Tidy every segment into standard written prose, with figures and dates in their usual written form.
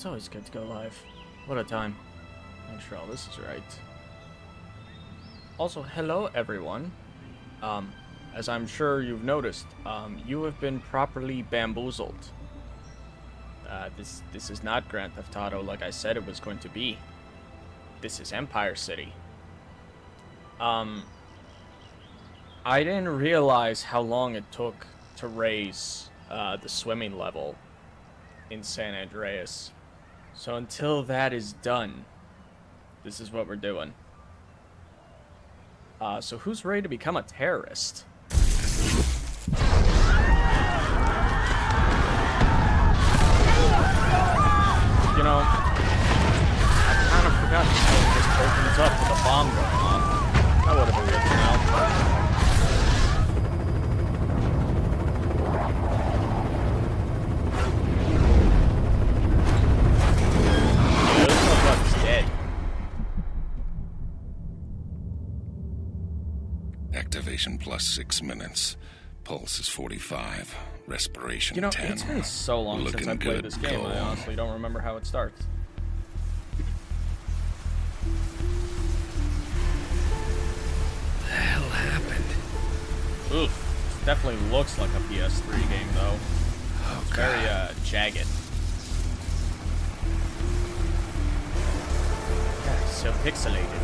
It's always good to go live. What a time. Make sure all this is right. Also, hello everyone. As I'm sure you've noticed, you have been properly bamboozled. This is not Grand Theft Auto like I said it was going to be. This is Empire City. I didn't realize how long it took to raise the swimming level in San Andreas. So until that is done, this is what we're doing. So who's ready to become a terrorist? You know, I kind of forgot how it just opens up with a bomb going off. That would have been good to know. Yeah, this motherfucker's dead. Activation plus 6 minutes. Pulse is 45. Respiration 10. You know, it's been so long since I played this game, I honestly don't remember how it starts. What the hell happened? Oof. This definitely looks like a PS3 game, though. Oh, It's very, jagged. Yeah, so pixelated.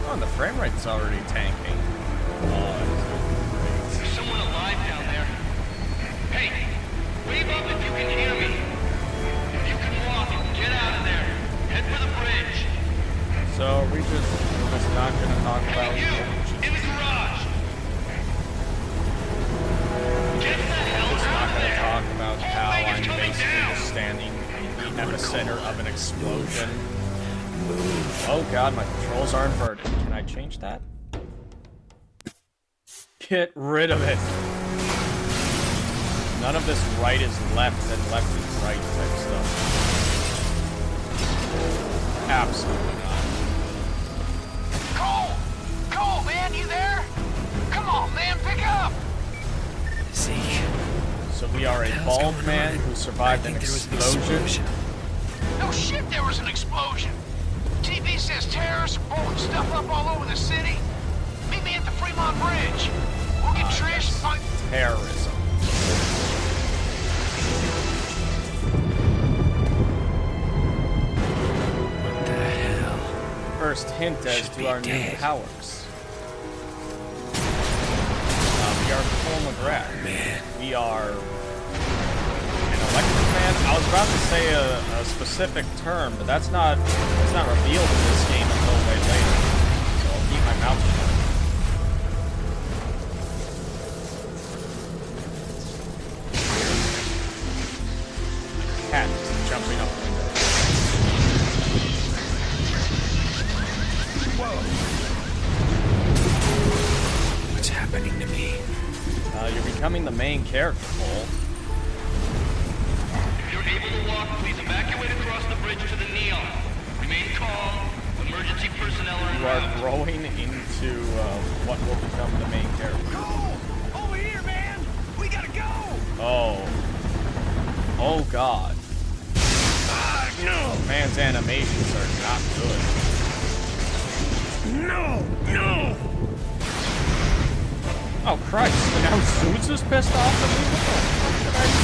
Oh, and the frame rate's already tanking. There's someone alive down there. Hey, wave up if you can hear me. If you can walk, get out of there. Head for the bridge. So we're just not gonna talk about Hey, you! In the garage! Get the hell just not out of gonna there! talk about Whole how thing is I'm coming basically down. just standing in the epicenter of an explosion. Oh god, my controls are inverted. Can I change that? Get rid of it. None of this right is left and left is right type stuff. Absolutely not. Cole! Cole, man, you there? Come on, man, pick up! Zeke. So we are a What the hell's bald going man on? who survived an I think there was an explosion. No shit, there was an explosion. TV says terrorists are blowing stuff up all over the city. Meet me at the Fremont Bridge. We'll get Trish and find... Terrorism. What the hell? First hint as Should to be our new dead. powers. We are Cole McGrath. Man. We are an electric man. I was about to say a specific term, but that's not revealed in this game until way later. So I'll keep my mouth shut. Cat is jumping up the window. What's happening to me? You're becoming the main character, Cole. If you're able to walk, please evacuate across the bridge to the Neon. Remain calm. Emergency personnel are You are around. growing into what will become the main character. Cole! Over here, man! We gotta go! Oh. Oh god. No! Man's animations are not good. No! No! Oh Christ, and now Zeus is pissed off at me? What the fuck did I do?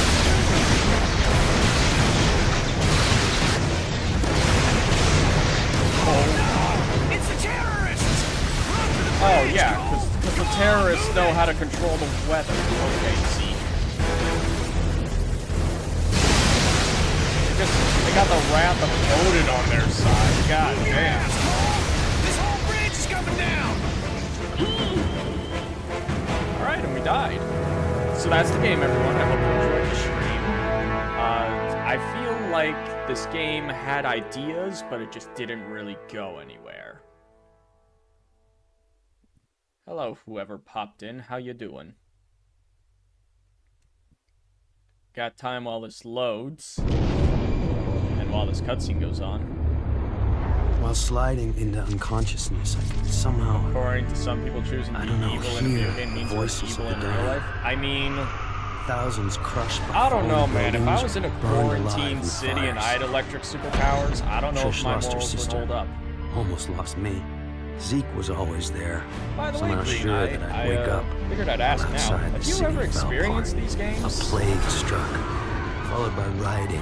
It's the terrorists! Run to the Oh bridge, yeah, Cole! because the Come on, terrorists move know it! how to control the weather. Okay, see. They got the wrath of Odin on their side. God damn. This whole bridge is coming down! Alright, and we died. So that's the game, everyone. I hope you enjoyed the stream. I feel like this game had ideas, but it just didn't really go anywhere. Hello, whoever popped in. How you doing? Got time while this loads. And while this cutscene goes on. While sliding into unconsciousness, I could somehow... According to some people, choosing to I be don't know, evil in a video hear game means voices we're evil of in the real damned. life. I mean, thousands crushed by I don't know, falling man. If I buildings was in a or burned alive quarantine in city and I fires. had electric superpowers, I don't know if Trish my lost her morals would sister. hold up. Almost lost me. Zeke was always there. By the way, Somehow Green, sure that I'd wake up. figured I'd ask now. Outside, Have the you city ever fell experienced apart. these A games? plague struck, followed by rioting,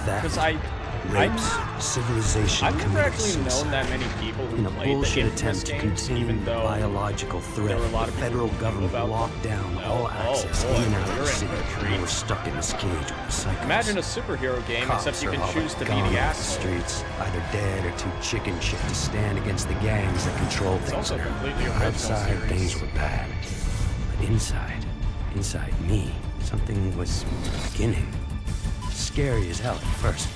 Because theft, rapes, civilization I've never committed actually known suicide. that many people who In a played the bullshit InFamous attempt to games, contain even though biological threat, there were a lot the of people federal who knew government about locked down them. all Oh, access boy, in and out of you're the in city. for a And treat. we're stuck in this cage with the psychos. Imagine a superhero game, Cops except you are can all choose but to be gone the off asshole. streets, either dead or too chicken shit to stand against the gangs that control things. also there. completely original Outside, series. things were bad. But inside me, something was beginning. Scary as hell at first.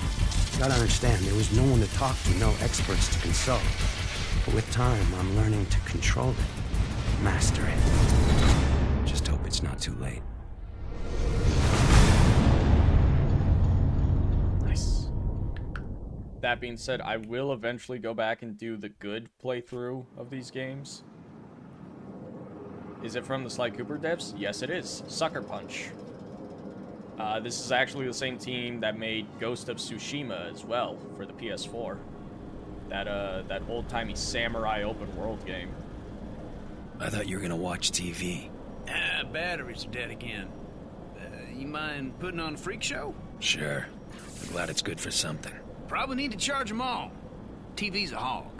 Gotta understand, there was no one to talk to, no experts to consult. But with time, I'm learning to control it, master it. Just hope it's not too late. Nice. That being said, I will eventually go back and do the good playthrough of these games. Is it from the Sly Cooper devs? Yes, it is. Sucker Punch. This is actually the same team that made Ghost of Tsushima as well for the PS4. That old-timey samurai open world game. I thought you were gonna watch TV. Batteries are dead again. You mind putting on a freak show? Sure. I'm glad it's good for something. Probably need to charge them all. TV's a hog.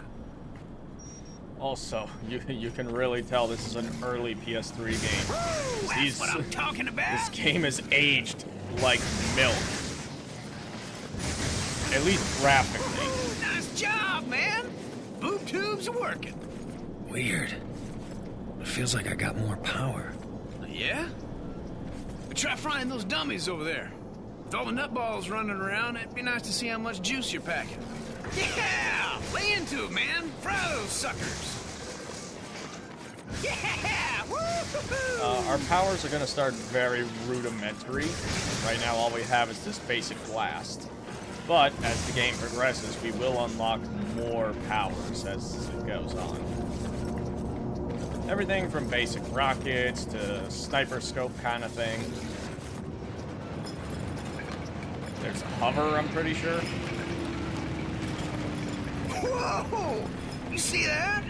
Also, you can really tell this is an early PS3 game. Woo, that's what I'm talking about. This game is aged like milk. At least graphically. Nice job, man. Boob tubes are working. Weird. It feels like I got more power. Yeah? But try frying those dummies over there. With all the nutballs running around, it'd be nice to see how much juice you're packing. Yeah! Lay into it, man. Fry those suckers. Yeah! Woo-hoo-hoo! Our powers are gonna start very rudimentary. Right now, all we have is this basic blast. But as the game progresses, we will unlock more powers as it goes on. Everything from basic rockets to sniper scope kind of thing. There's a hover, I'm pretty sure. Whoa! You see that?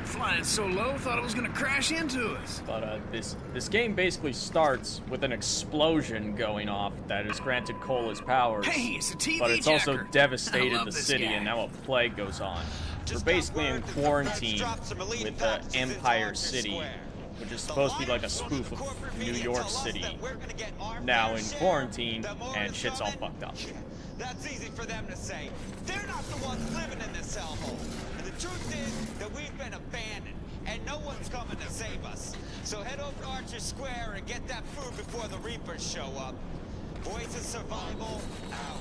Flying so low, thought it was gonna crash into us. But this game basically starts with an explosion going off that has granted Cole his powers. Hey, it's a TV But it's also jacker. I devastated love the this city, guy. and now a plague goes on. We're basically in quarantine with Empire City, which is supposed to be like a spoof of New York City. Now in quarantine, and shit's all fucked up. That's easy for them to say. They're not the ones living in this hellhole. And the truth is that we've been abandoned, and no one's coming to save us. So head over to Archer Square and get that food before the Reapers show up. Voice of survival out.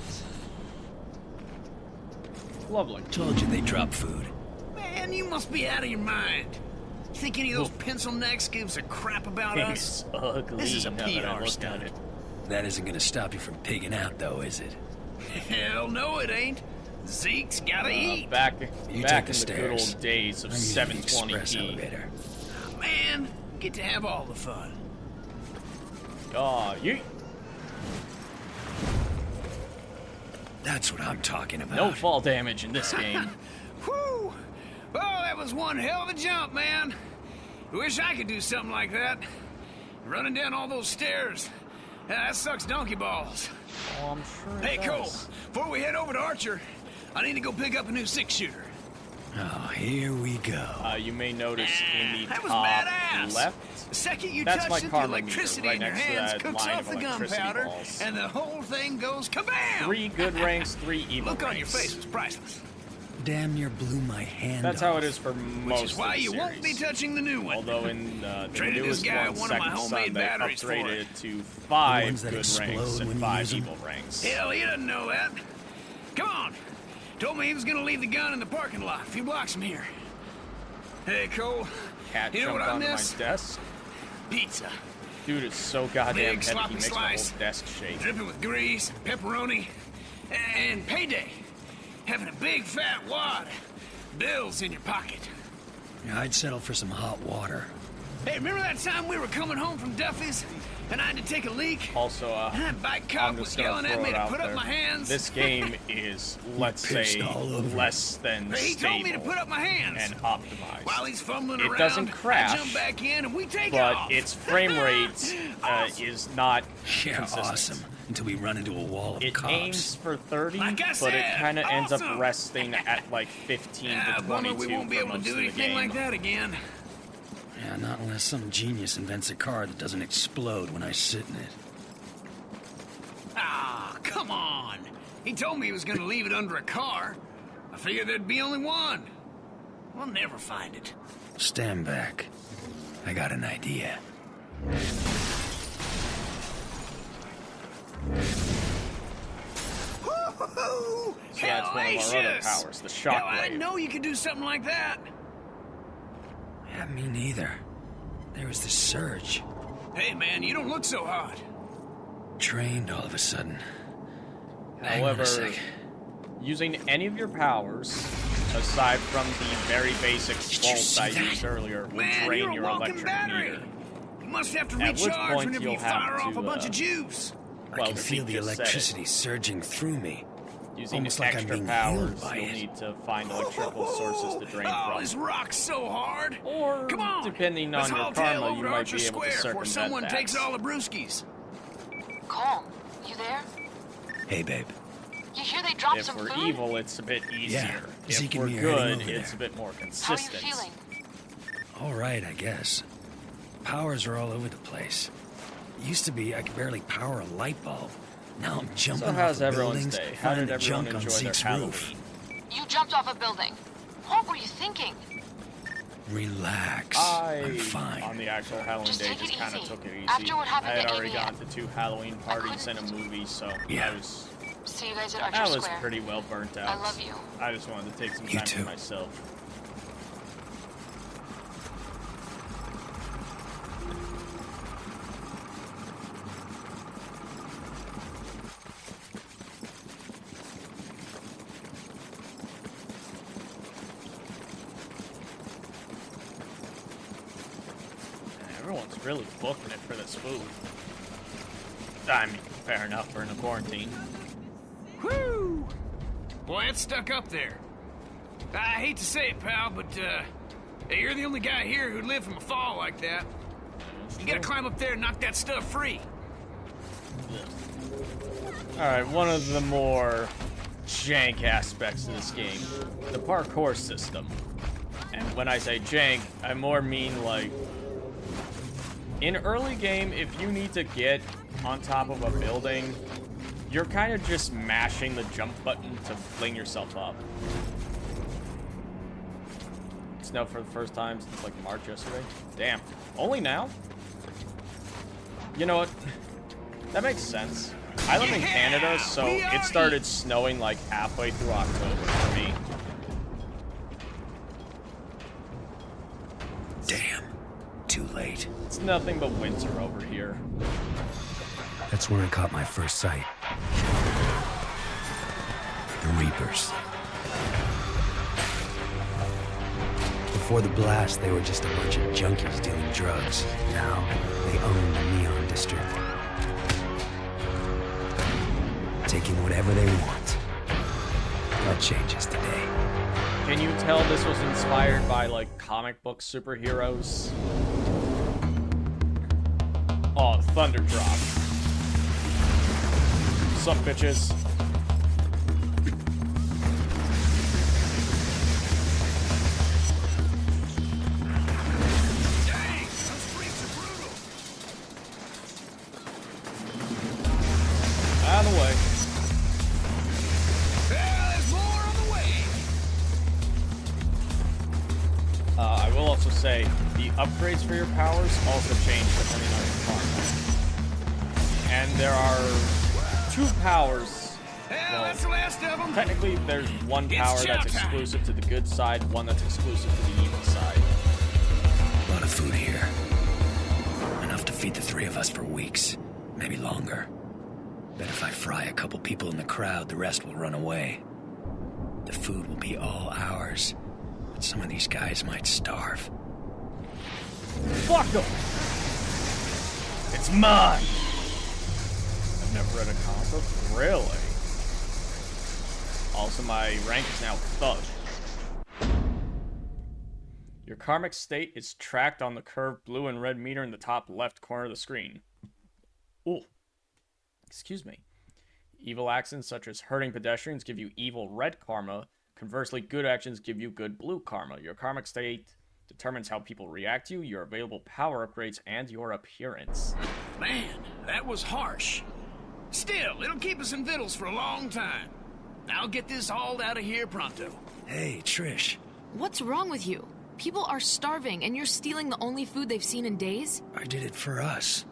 Lovely. Told you they drop food. Man, you must be out of your mind. You think any of those pencil necks gives a crap about us? It's ugly. This is a now that I PR look stunt. at it. That isn't gonna stop you from pigging out, though, is it? Hell no, it ain't. Zeke's gotta eat. Back You in take the the good stairs. old days of I'm using the express 720p. elevator. Man, get to have all the fun. Oh, you That's what I'm talking about. no fall damage in this game. Whew! Oh, that was one hell of a jump, man. Wish I could do something like that. Running down all those stairs. That sucks donkey balls. Oh, I'm sure it Hey, Cole, does. before we head over to Archer, I need to go pick up a new six-shooter. Oh, here we go. You may notice in the That was top badass. left, The second you That's my touch it, the karma meter, electricity right in your next to hands that cooks line off of the electricity gunpowder, balls. and the whole thing goes kabam! 3 good ranks, 3 evil Look on your ranks. face was priceless. Damn near blew my hand That's off. how it is for most Which is why of the you won't be series. touching the new one. Although in the Traded this newest guy one, one of my Second homemade Son, they batteries for upgraded it. to 5 ones that good explode ranks when and you 5 use 'em? evil ranks. Hell, he doesn't know that. Come on. Told me he was gonna leave the gun in the parking lot a few blocks from here. Hey, Cole. Cat You know jumped what I onto my miss? desk. Pizza. Dude is so goddamn Big heavy, he sloppy makes slice. my whole desk shake. Dripping with grease, pepperoni, and payday. Having a big fat wad. Bills in your pocket. Yeah, I'd settle for some hot water. Hey, remember that time we were coming home from Duffy's? and I had to take a leak. Also, And that bike I'm cop was just gonna yelling at throw me it to out put up there. my hands. This game is, let's say, pissed all over less than He stable told me to put up my hands. and optimized. While he's fumbling It around, doesn't crash, I jump back in and we take but off. its frame rate Awesome. is not Yeah, consistent. awesome. Until we run into a wall of It cops. aims for 30, Like I but it said, kind of ends up awesome. resting at like 15 Ah, to bummer 22 we won't be for able to most do of the anything game. like that again. Yeah, not unless some genius invents a car that doesn't explode when I sit in it. Ah, come on. He told me he was going to leave it under a car. I figured there'd be only one. We'll never find it. Stand back. I got an idea. Woo-hoo-hoo! So that's one of our other Hellacious! powers, the Hell, I shockwave. didn't know you could do something like that. Yeah, me neither. There was this surge. Hey, man, you don't look so hot. Trained all of a sudden. Hang on However, a sec. using any of your powers, aside from the very basic you bolt see I that? used earlier, will Man, drain you're a your walking electric battery. meter. You must have to At which recharge point whenever you'll you have fire off to, a bunch of juice. I Well, can the feel beat the just said it. electricity surging through me. Using Almost like I'm extra being powers, healed by you'll it. need to find electrical sources to drain Oh, from. this rocks so hard. Or, Come on, depending on let's your haul karma, tail you over to might Archer be able to Square before circumvent someone that. takes all the brewskis. Colm, you there? Hey, babe. You hear they dropped If some we're food? evil, it's a bit easier. If Zeke and we're me are heading good, over it's there. a bit more How are you consistent. feeling? All right, I guess. Powers are all over the place. It used to be I could barely power a light bulb. Now I'm jumping So off how's of everyone's buildings, day? How finding did the everyone junk on enjoy their Zeke's Halloween? roof. You jumped off a building. What were you thinking? Relax. I'm I, fine. on the actual Halloween Just day, take it just kind of easy. took it easy. After what happened I had to already Amy, gone to 2 Halloween parties and a movie, so Yeah. See you guys at Archer I was Square. pretty well burnt out. I love you. I just wanted to take some You time too. for myself. Everyone's really booking it for this food. I mean, fair enough, we're in a quarantine. Whew! Boy, it's stuck up there. I hate to say it, pal, but, hey, you're the only guy here who'd live from a fall like that. You gotta climb up there and knock that stuff free. Alright, one of the more jank aspects of this game, the parkour system. And when I say jank, I more mean like, in early game, if you need to get on top of a building, you're kind of just mashing the jump button to fling yourself up. It snowed for the first time since like March yesterday. Damn. Only now? You know what? That makes sense. I live in Canada, so it started snowing like halfway through October for me. Damn. Too late. It's nothing but winter over here. That's when I caught my first sight. The Reapers. Before the blast, they were just a bunch of junkies dealing drugs. Now, they own the Neon District. Taking whatever they want. That changes today. Can you tell this was inspired by, like, comic book superheroes? Oh, Thunder Drop. Sup, bitches? Dang, those freaks are brutal. Out of the way. Well, there's more on the way. I will also say, the upgrades for your powers also change depending on your karma. And there are 2 powers. Well, Well, that's the last of them. technically, there's one power It's that's chow time. exclusive to the good side, one that's exclusive to the evil side. A lot of food here. Enough to feed the 3 of us for weeks. Maybe longer. Bet if I fry a couple people in the crowd, the rest will run away. The food will be all ours. But some of these guys might starve. Fuck them! It It's mine! I've never read a comic book. Really? Also, my rank is now Thug. Your karmic state is tracked on the curved blue and red meter in the top left corner of the screen. Ooh. Excuse me. Evil actions such as hurting pedestrians give you evil red karma. Conversely, good actions give you good blue karma. Your karmic state determines how people react to you, your available power upgrades, and your appearance. Man, that was harsh. Still, it'll keep us in vittles for a long time. I'll get this hauled out of here pronto. Hey, Trish. What's wrong with you? People are starving, and you're stealing the only food they've seen in days? I did it for us.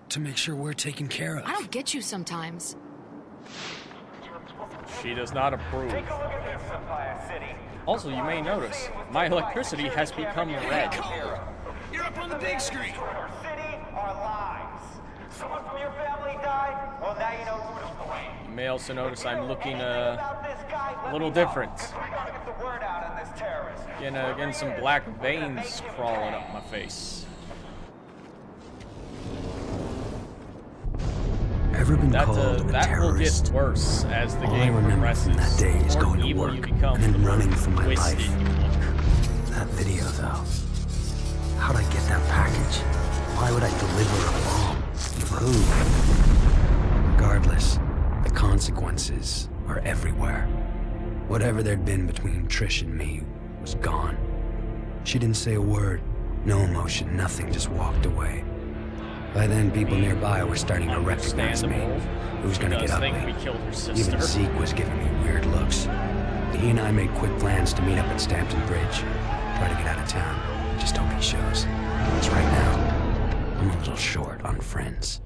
To make sure we're taken care of. I don't get you sometimes. She does not approve. Also, you may notice, my electricity has become red. Cole, you're up on the big screen. Our city, our lives. Someone from your family died? Well, now you know who to blame. You may also notice I'm looking a little different. Getting some black veins crawling up my face. Ever been called a that terrorist? will get worse as the All I game remember progresses. from that day is The more going to evil work you become, and then the more running for my twisted life. you look. That video, though. How'd I get that package? Why would I deliver a bomb? For who? Regardless, the consequences are everywhere. Whatever there'd been between Trish and me was gone. She didn't say a word, no emotion, nothing, just walked away. By then, people nearby were starting to recognize me. Who's gonna get up think me? we killed her sister. Even Zeke was giving me weird looks. He and I made quick plans to meet up at Stampton Bridge. Try to get out of town. Just hope he shows. Because right now, I'm a little short on friends.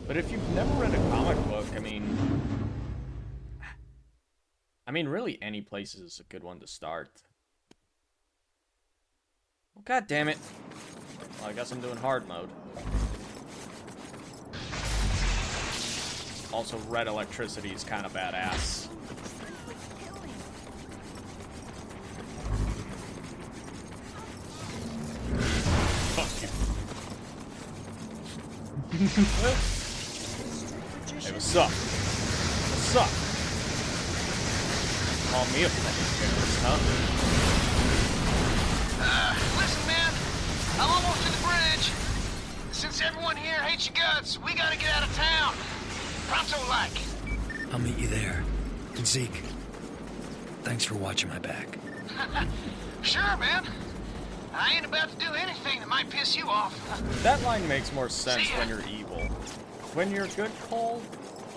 But if you've never read a comic book, I mean, really, any place is a good one to start. Well, God damn it. Well, I guess I'm doing hard mode. Also, red electricity is kind of badass. Fuck you. Hey, what's up? What's up? Call me a fucking terrorist, huh? Listen, man. I'm almost to the bridge. Since everyone here hates your guts, we gotta get out of town. Pronto-like. I'll meet you there. And Zeke, thanks for watching my back. Sure, man. I ain't about to do anything that might piss you off. That line makes more sense when you're evil. When you're good, Cole,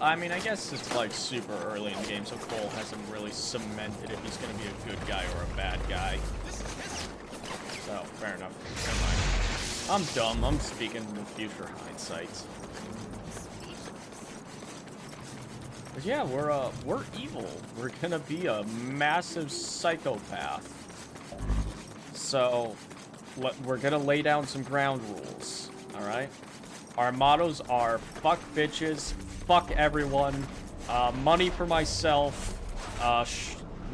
I mean, I guess it's like super early in the game, so Cole hasn't really cemented if he's gonna be a good guy or a bad guy. So, fair enough. Never mind. I'm dumb. I'm speaking with future hindsight. But yeah, we're evil. We're gonna be a massive psychopath. So, we're gonna lay down some ground rules, alright? Our mottos are fuck bitches, fuck everyone, money for myself,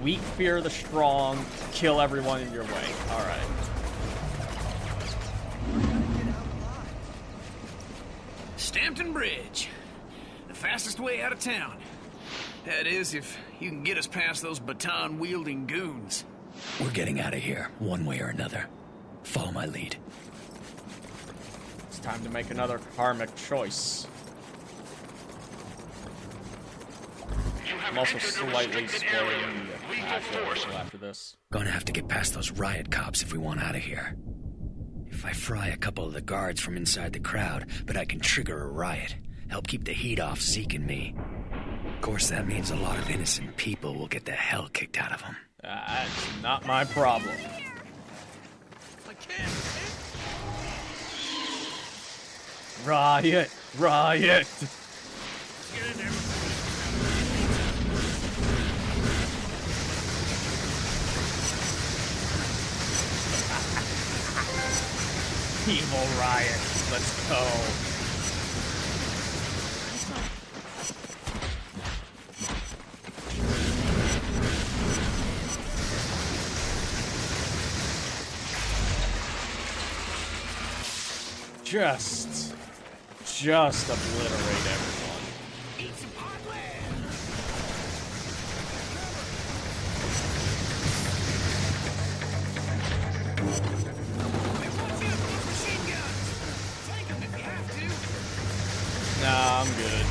weak fear the strong, kill everyone in your way. Alright. Stampton Bridge. The fastest way out of town. That is, if you can get us past those baton-wielding goons. We're getting out of here, one way or another. Follow my lead. It's time to make another karmic choice. I'm also slightly spoiling the actual after this. Gonna have to get past those riot cops if we want out of here. If I fry a couple of the guards from inside the crowd, but I can trigger a riot, help keep the heat off Zeke and me. Of course, that means a lot of innocent people will get the hell kicked out of them. That's not my problem. Riot! Riot! Evil riot. Let's go. just obliterate everyone. Eat some hardware. Machine guns. Take them if you have to. Nah, I'm good.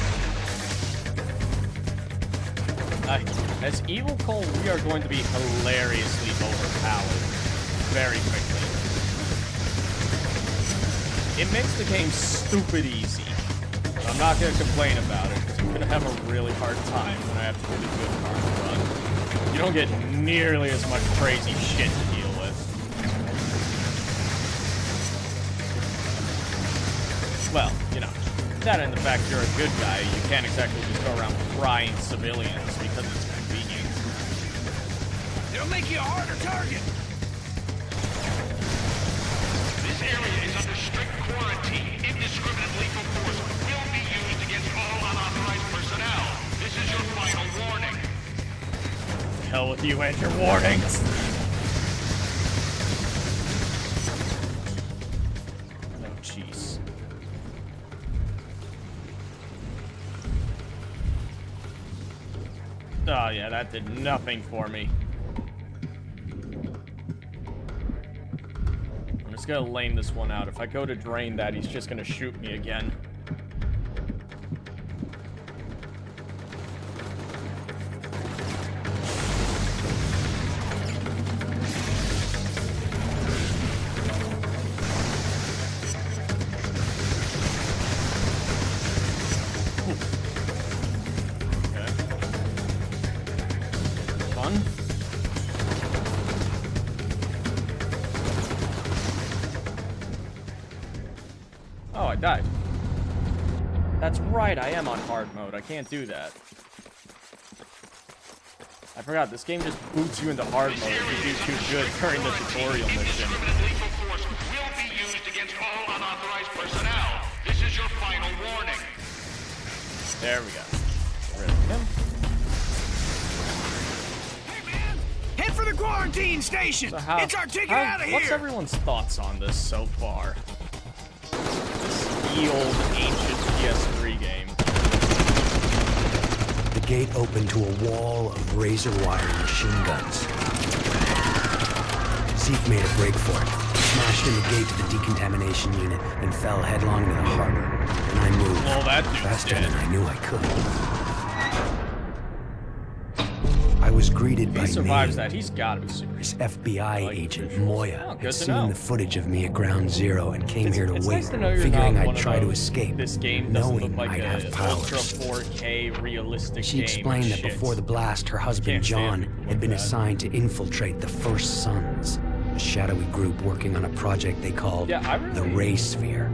As Evil Cole, we are going to be hilariously overpowered very quickly. It makes the game stupid easy. But I'm not going to complain about it, because I'm going to have a really hard time when I have to do the good part of the run. You don't get nearly as much crazy shit to deal with. Well, you know, that and the fact you're a good guy, you can't exactly just go around frying civilians because it's convenient. It'll make you a harder target. This area is under strict quarantine. Indiscriminate lethal force will be used against all unauthorized personnel. This is your final warning. Hell with you and your warnings. Oh, jeez. Oh, yeah, that did nothing for me. I'm just gonna lame this one out. If I go to drain that, he's just gonna shoot me again. Oh, I died. That's right, I am on hard mode. I can't do that. I forgot, this game just boots you into hard mode if you do too good during the tutorial mission. Lethal force will be used against all unauthorized personnel. This is your final warning. There we go. Get rid of him. Hey, man! Head for the quarantine station! So how, It's our ticket out of here! What's everyone's thoughts on this so far? This old ancient PS3 game. The gate opened to a wall of razor wire machine guns. Zeke made a break for it, smashed in the gate to the decontamination unit, and fell headlong into the harbor. And I moved Well, that dude's faster dead. than I knew I could. I was greeted If by he survives me. that, he's gotta be super. This FBI Like agent, visuals. Moya, Oh, good had to seen know. the footage of me at Ground Zero and came here to It's wait, nice to know you're figuring not I'd one of try to those, escape, This game doesn't knowing look like I'd have a powers. ultra 4K realistic She game. explained that shit. before the blast, her husband Can't stand John people had like been that. assigned to infiltrate the First Sons, a shadowy group working on a project they called Yeah, I the really- Ray Sphere,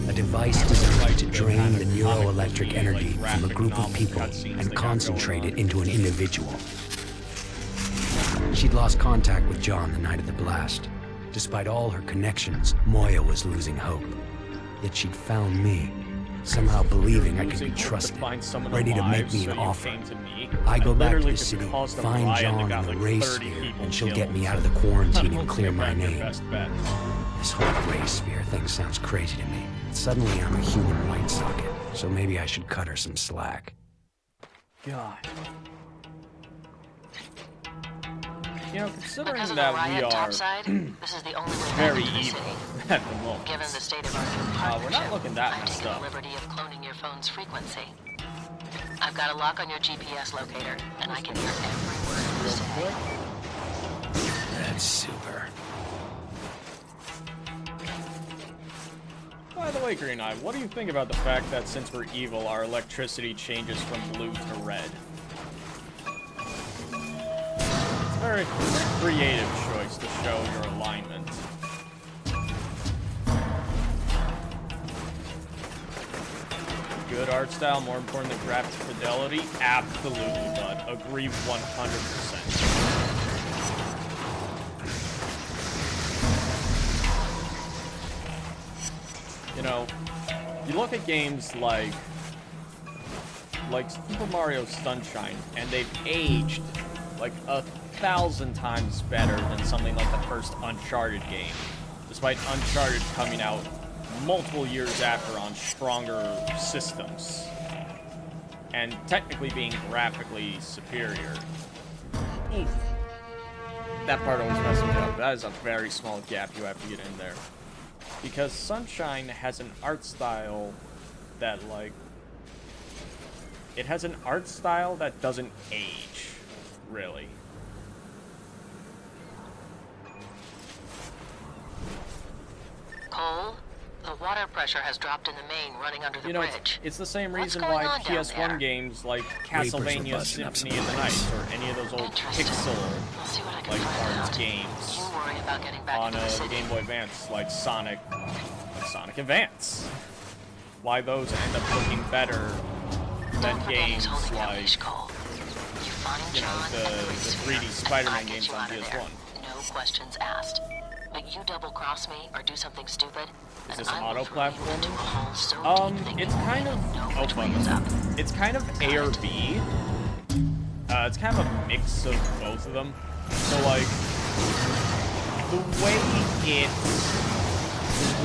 a device designed like to the drain kind the of neuroelectric comic-y, energy like, from a graphic group of novel people cutscenes they and got concentrate going it into an individual. She'd lost contact with John the night of the blast. Despite all her connections, Moya was losing hope. Yet she'd found me, somehow believing I could Losing be hope to trusted, find someone ready to alive, make me so an you offer. came to me. I go back to literally the just city, caused a find riot John and got in the like Ray 30 Sphere, people and she'll killed. get me out of the I quarantine don't and clear think my I'm your name. best bet. This whole Ray Sphere thing sounds crazy to me. Suddenly I'm a human light socket, so maybe I should cut her some slack. God. You know, considering Because of that the riot we are topside, this is the only way very back into the evil city. at the moment, Given the state of our new we're partnership, not looking that I'm messed taking up. the liberty of cloning your phone's frequency. I've got a lock on your GPS locator, and I can hear every word you say. That's super. By the way, Green Eye, what do you think about the fact that since we're evil, our electricity changes from blue to red? It's a very creative choice to show your alignment. Good art style, more important than graphic fidelity? Absolutely, bud. Agree 100%. You know, you look at games like Super Mario Sunshine, and they've aged like 1,000 times better than something like the first Uncharted game, despite Uncharted coming out multiple years after on stronger systems. And technically being graphically superior. Oof. That part always messes me up. That is a very small gap you have to get in there. Because Sunshine has an art style that, like... It has an art style that doesn't age, really. Cole, the water pressure has dropped in the main running under the bridge. It's the same What's reason going why on down PS1 there? games like Reapers were Castlevania busting up Symphony of the some Night pipes. or any of those old Interesting. pixel I'll see what I can like find art out. games You worry about getting back on into the the city. Game Boy Advance like Sonic Advance. Why those end up looking better than Don't forget games who's holding that like, leash, Cole. You find you know, John the and Grace 3D here, Spider-Man I'll get games you on out of there. PS1. No questions asked. But you double-cross me or do something stupid, Is and this I will auto throw you into a platforming? hole so deep that you It's won't kind even know of which way is up. It's kind of A or B. It's kind of a mix of both of them. So like the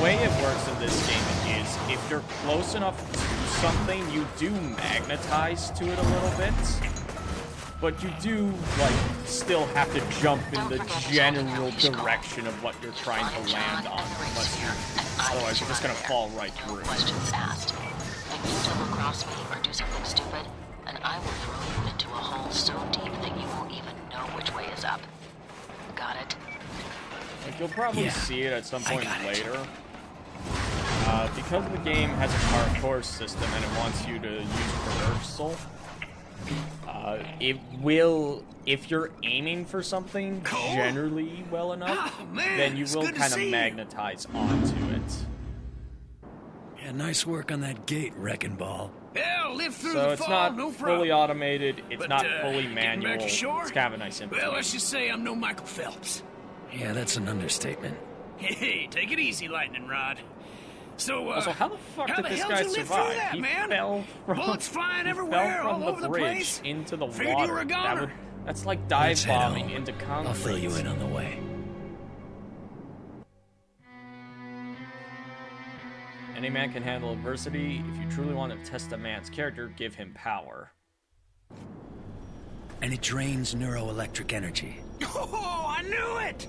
way it works in this game is if you're close enough to something, you do magnetize to it a little bit. But you do, like, still have to jump in the general direction of what you're trying to land on. Otherwise, you're just gonna fall right No through. questions asked. But you double-cross me or do something stupid, and I will throw you into a hole so deep that you won't even know which way is up. Got it? Like, you'll probably Yeah, see it at some I point got it. later. Because the game has a parkour system and it wants you to use traversal, it will, if you're aiming for something generally well enough, Oh, man, then you it's will good to kind of see you. magnetize onto it. Yeah, nice work on that gate, Wrecking Ball. Hell, live through So the it's fall, not no fully problem. automated, it's But, not fully getting manual, back ashore? it's kind of a nice in Well, between. let's just say I'm no Michael Phelps. Yeah, that's an understatement. Hey, take it easy, Lightning Rod. So, Also, how the fuck how did the this hell guy did you live through survive? that, He man? fell from Bullets flying he everywhere, fell from all the over the bridge place. into the Figured you water. were a goner. That's like dive Let's head bombing home. into concrete. I'll fill you in on the way. Any man can handle adversity. If you truly want to test a man's character, give him power. And it drains neuroelectric energy. Oh, I knew it!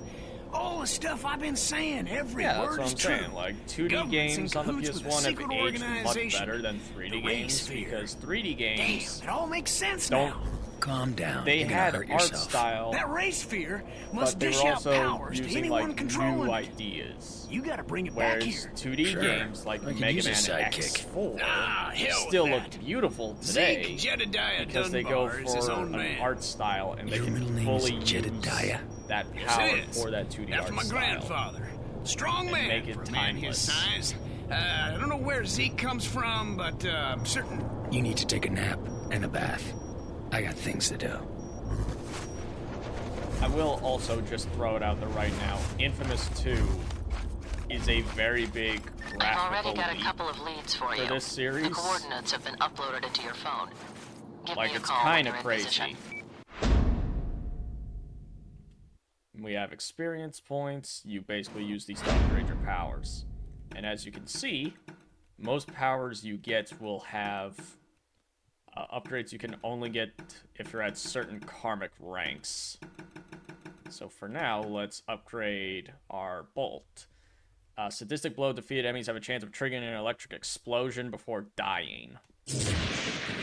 All the stuff I've been saying, every Yeah, that's word what is I'm true. saying. Like, 2D Government's games in on the cahoots with a PS1 have secret aged much organization, better than 3D the games Race because 3D Damn, games it all makes sense don't. now. Calm down. They You're gonna had hurt art yourself. style, That race sphere must but they dish were out also powers to using anyone like controlling new it. ideas. You gotta bring it Whereas back here. 2D Sure. games like I could Mega use a Man sidekick. X4 Ah, hell with still that. look beautiful today Zeke Jedediah because they go Dunbar is his for own an man. art style and they Your can middle name is fully use Jedediah? that Yes, power it is. for that 2D After art my style. grandfather. Strong And man make it for a man his timeless. size. I don't know where Zeke comes from, but I'm certain. You need to take a nap and a bath. I got things to do. I will also just throw it out there right now. InFamous 2 is a very big I've graphical already got a leap couple of leads for you. this series. The coordinates have been uploaded into your phone. Give Like, me a it's call when kind of you're in crazy. position. We have experience points. You basically use these to upgrade your powers. And as you can see, most powers you get will have upgrades you can only get if you're at certain karmic ranks. So for now, let's upgrade our bolt. Sadistic blow, defeated enemies have a chance of triggering an electric explosion before dying.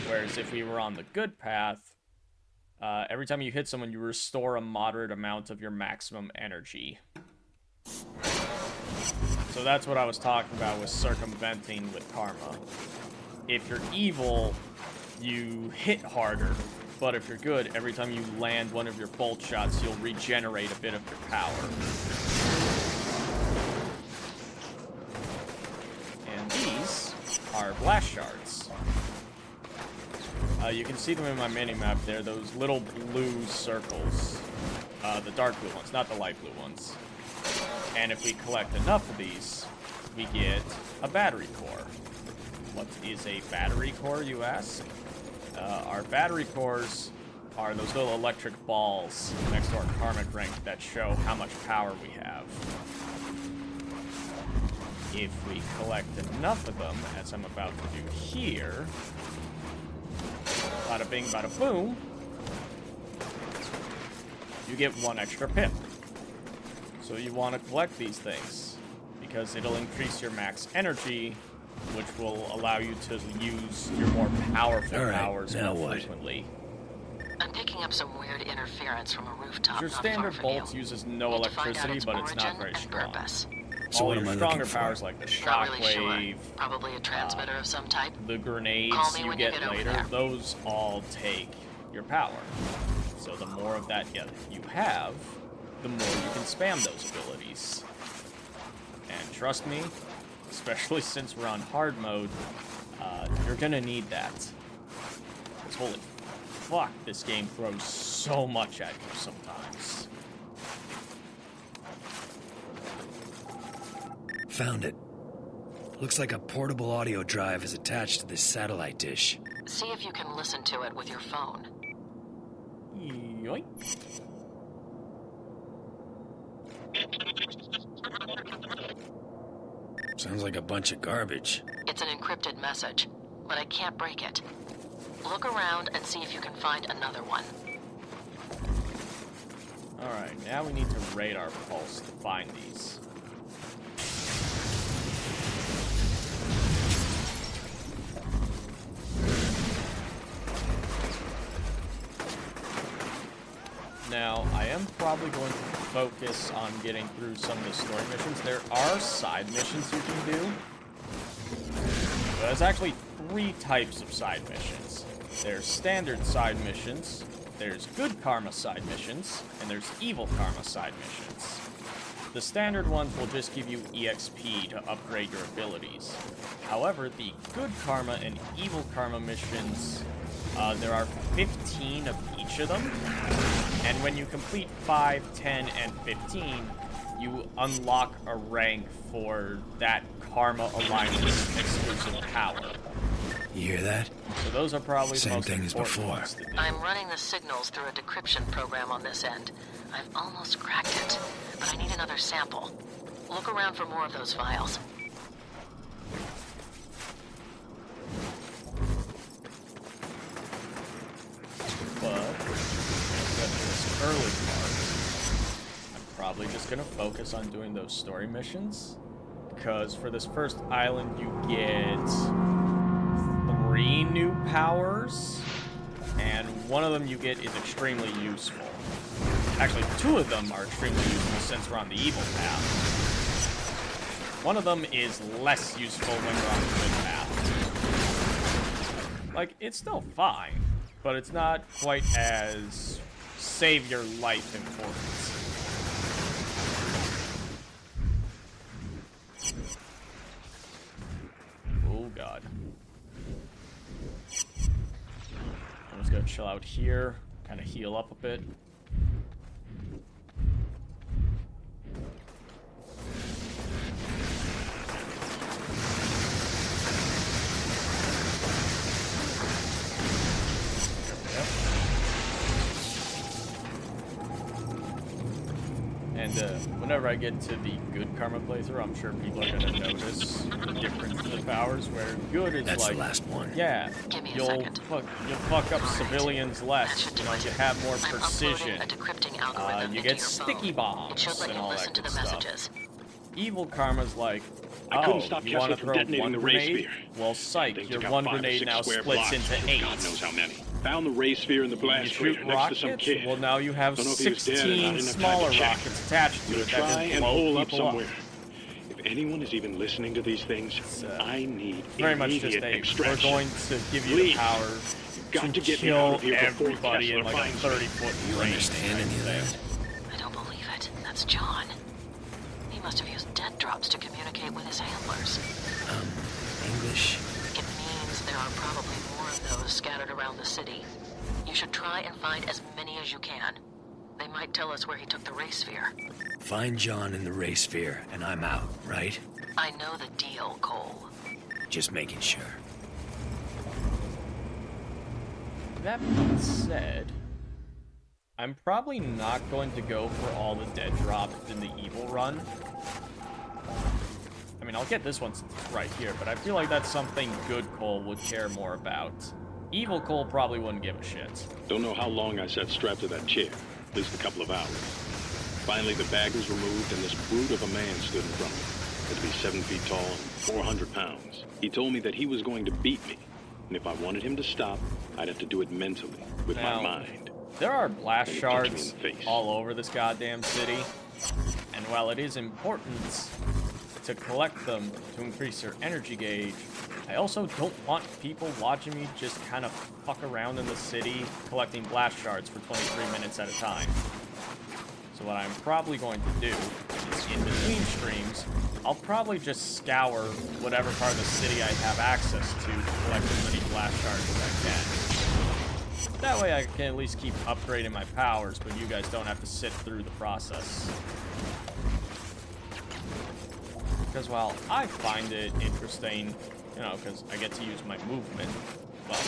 Whereas if we were on the good path, every time you hit someone, you restore a moderate amount of your maximum energy. So that's what I was talking about with circumventing with karma. If you're evil, you hit harder. But if you're good, every time you land one of your bolt shots, you'll regenerate a bit of your power. And these are blast shards. You can see them in my mini-map there, those little blue circles. The dark blue ones, not the light blue ones. And if we collect enough of these, we get a battery core. What is a battery core, you ask? Our battery cores are those little electric balls next to our karmic rank that show how much power we have. if we collect enough of them, as I'm about to do here, bada bing, bada boom, you get 1 extra pip. So you want to collect these things, because it'll increase your max energy, which will allow you to use your more powerful powers more frequently. I'm picking up some weird interference from a rooftop. Your standard bolts uses no electricity, but it's not very strong. So all what your am I stronger looking for? powers like the Not really shockwave, sure. Probably a transmitter of some type. the grenades Call me you when you get get over later, there. those all take your power. So the more of that you have, the more you can spam those abilities. And trust me, especially since we're on hard mode, you're gonna need that. Because holy fuck, this game throws so much at you sometimes. Found it. Looks like a portable audio drive is attached to this satellite dish. See if you can listen to it with your phone. Yoink. Sounds like a bunch of garbage. It's an encrypted message, but I can't break it. Look around and see if you can find another one. Alright, now we need to rate our pulse to find these. Now, I am probably going to focus on getting through some of the story missions. There are side missions you can do. There's actually 3 types of side missions. There's standard side missions, there's good karma side missions, and there's evil karma side missions. The standard ones will just give you EXP to upgrade your abilities. However, the good karma and evil karma missions, there are 15 of each of them. And when you complete 5, 10, and 15, you unlock a rank for that Karma Alliance exclusive power. You hear that? So those are probably the Same most thing as important before. ones to do. I'm running the signals through a decryption program on this end. I've almost cracked it, but I need another sample. Look around for more of those files. But this early part, I'm probably just gonna focus on doing those story missions, because for this first island you get 3 new powers, and one of them you get is extremely useful. Actually, 2 of them are extremely useful since we're on the evil path. One of them is less useful when we're on the good path. Like, it's still fine, but it's not quite as save your life important. Oh god. I'm just gonna chill out here, kind of heal up a bit. And whenever I get to the good karma playthrough, I'm sure people are gonna notice the difference in the powers. Where good is That's like, the last one. yeah, Give me a you'll second. fuck up civilians less. You know, you have more I'm precision. uploading a decrypting algorithm You into get your sticky phone. It should bombs let and you all listen that to good the stuff. messages. Evil karma's like, I couldn't oh, stop you want Kessler to from throw detonating one the ray grenade? sphere. Well, psych, Things your got one 5 or grenade 6 now square splits blocks. into 8. God knows how many. Found the ray sphere in the You blast shoot crater next to some rockets? kid. Well, now you have Don't know if he was dead or not, 16 enough time to smaller check. rockets attached to We'll it that try just and blow hole up people up. somewhere. If anyone is even listening to these things, I need Very much just immediate a, we're extraction. going to give you Please. the power Got to to get me out kill of here before everybody in Kessler like a finds me. 30-foot You range. understand any of that? I don't believe it. That's John. He must have used dead drops to communicate with his handlers. English? It means there are probably more of those scattered around the city. You should try and find as many as you can. They might tell us where he took the ray sphere. Find John in the ray sphere, and I'm out, right? I know the deal, Cole. Just making sure. That being said, I'm probably not going to go for all the dead drops in the evil run. I mean, I'll get this one right here, but I feel like that's something good Cole would care more about. Evil Cole probably wouldn't give a shit. Don't know how long I sat strapped to that chair. At least a couple of hours. Finally, the bag was removed, and this brute of a man stood in front of me. Had to be 7 feet tall and 400 pounds. He told me that he was going to beat me, and if I wanted him to stop, I'd have to do it mentally, with my mind. There are blast And he punched me shards in the face. all over this goddamn city, and while it is important to collect them to increase your energy gauge, I also don't want people watching me just kind of fuck around in the city collecting blast shards for 23 minutes at a time. So what I'm probably going to do is, in between streams, I'll probably just scour whatever part of the city I have access to collect as many blast shards as I can. That way I can at least keep upgrading my powers, but you guys don't have to sit through the process. Because while I find it interesting, you know, because I get to use my movement, well,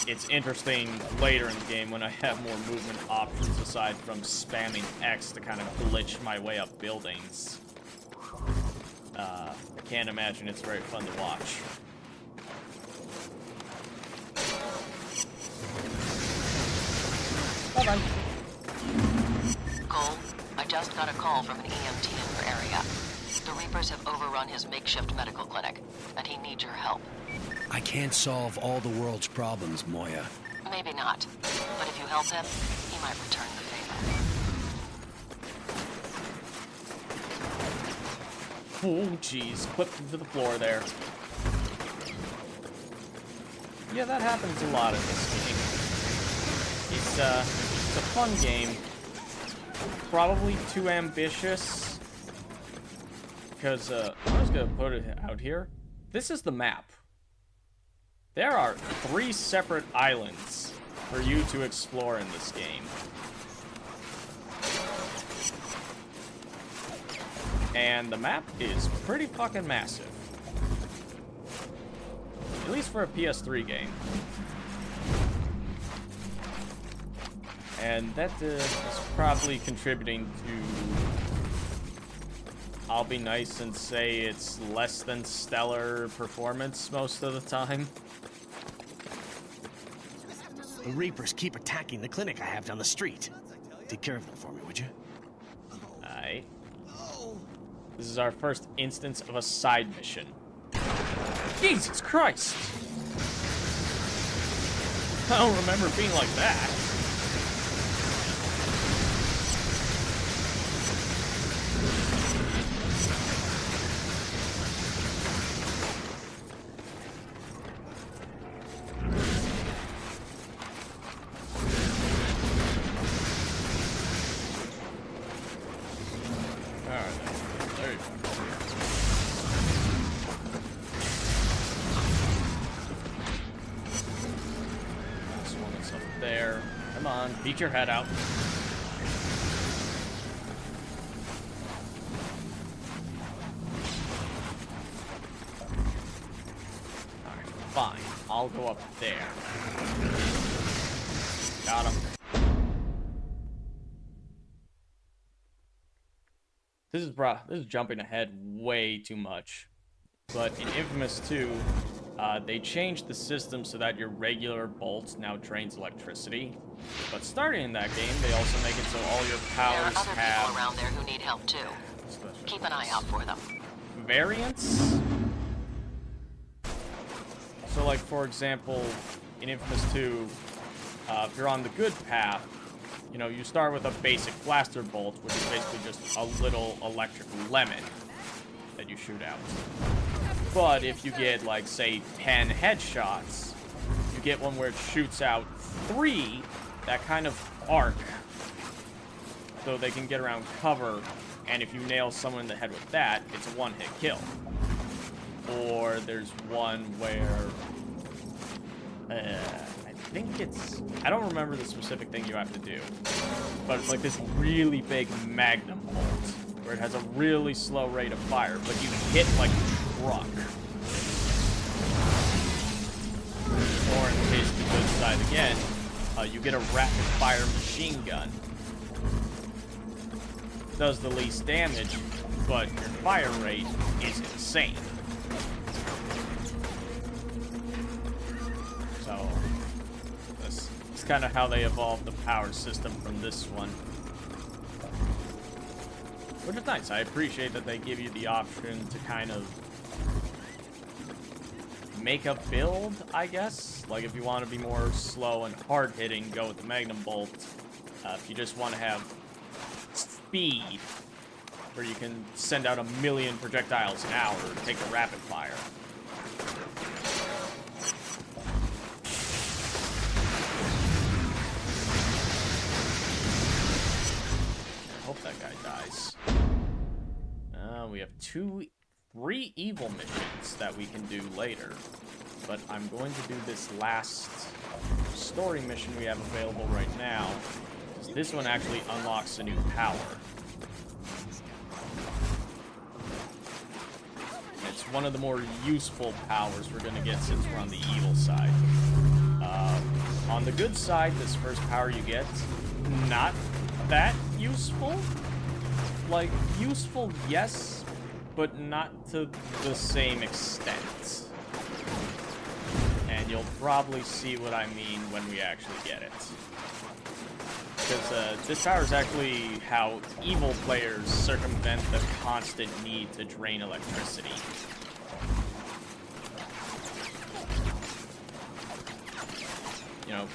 it's interesting later in the game when I have more movement options aside from spamming X to kind of glitch my way up buildings. I can't imagine it's very fun to watch. Bye-bye. Cole, I just got a call from an EMT in your area. The Reapers have overrun his makeshift medical clinic, and he needs your help. I can't solve all the world's problems, Moya. Maybe not, but if you help him, he might return the favor. Oh, jeez. Clipped into the floor there. Yeah, that happens a lot in this game. It's a fun game. Probably too ambitious. Because, I'm just gonna put it out here. This is the map. There are 3 separate islands for you to explore in this game. And the map is pretty fucking massive. At least for a PS3 game. And that is probably contributing to... I'll be nice and say it's less than stellar performance most of the time. The Reapers keep attacking the clinic I have down the street. Take care of them for me, would you? Aye. This is our first instance of a side mission. Jesus Christ! I don't remember being like that. Peek your head out. Alright, fine. I'll go up there. Got him. This is jumping ahead way too much. But in Infamous 2, they changed the system so that your regular bolt now drains electricity. But starting in that game, they also make it so all your powers have... There are other have... people around there who need help too. Keep an eye out for them. Variants? So like, for example, in Infamous 2, if you're on the good path, you know, you start with a basic blaster bolt, which is basically just a little electric lemon that you shoot out. But if you get, like, say, 10 headshots, you get one where it shoots out 3 that kind of arc, so they can get around cover, and if you nail someone in the head with that, it's a one-hit kill. Or there's one where... I think it's... I don't remember the specific thing you have to do, but it's like this really big magnum bolt, where it has a really slow rate of fire, but you hit like a truck. Or in the case of the good side again, you get a rapid-fire machine gun. Does the least damage, but your fire rate is insane. So, that's kind of how they evolved the power system from this one. Which is nice. I appreciate that they give you the option to kind of make a build, I guess. Like, if you want to be more slow and hard-hitting, go with the Magnum Bolt. If you just want to have speed, where you can send out 1,000,000 projectiles an hour, take the rapid fire. I hope that guy dies. We have 3 evil missions that we can do later, but I'm going to do this last story mission we have available right now, because this one actually unlocks a new power. And it's one of the more useful powers we're going to get since we're on the evil side. On the good side, this first power you get, not that useful. Like, useful, yes, but not to the same extent. And you'll probably see what I mean when we actually get it. Because this power is actually how evil players circumvent the constant need to drain electricity. You know,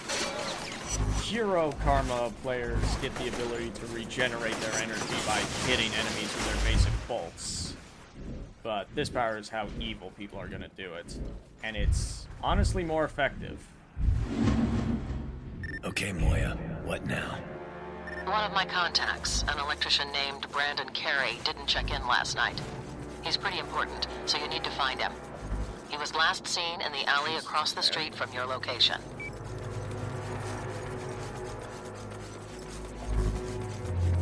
hero karma players get the ability to regenerate their energy by hitting enemies with their basic bolts. But this power is how evil people are going to do it. And it's honestly more effective. Okay, Moya, what now? One of my contacts, an electrician named Brandon Carey, didn't check in last night. He's pretty important, so you need to find him. He was last seen in the alley across the street from your location.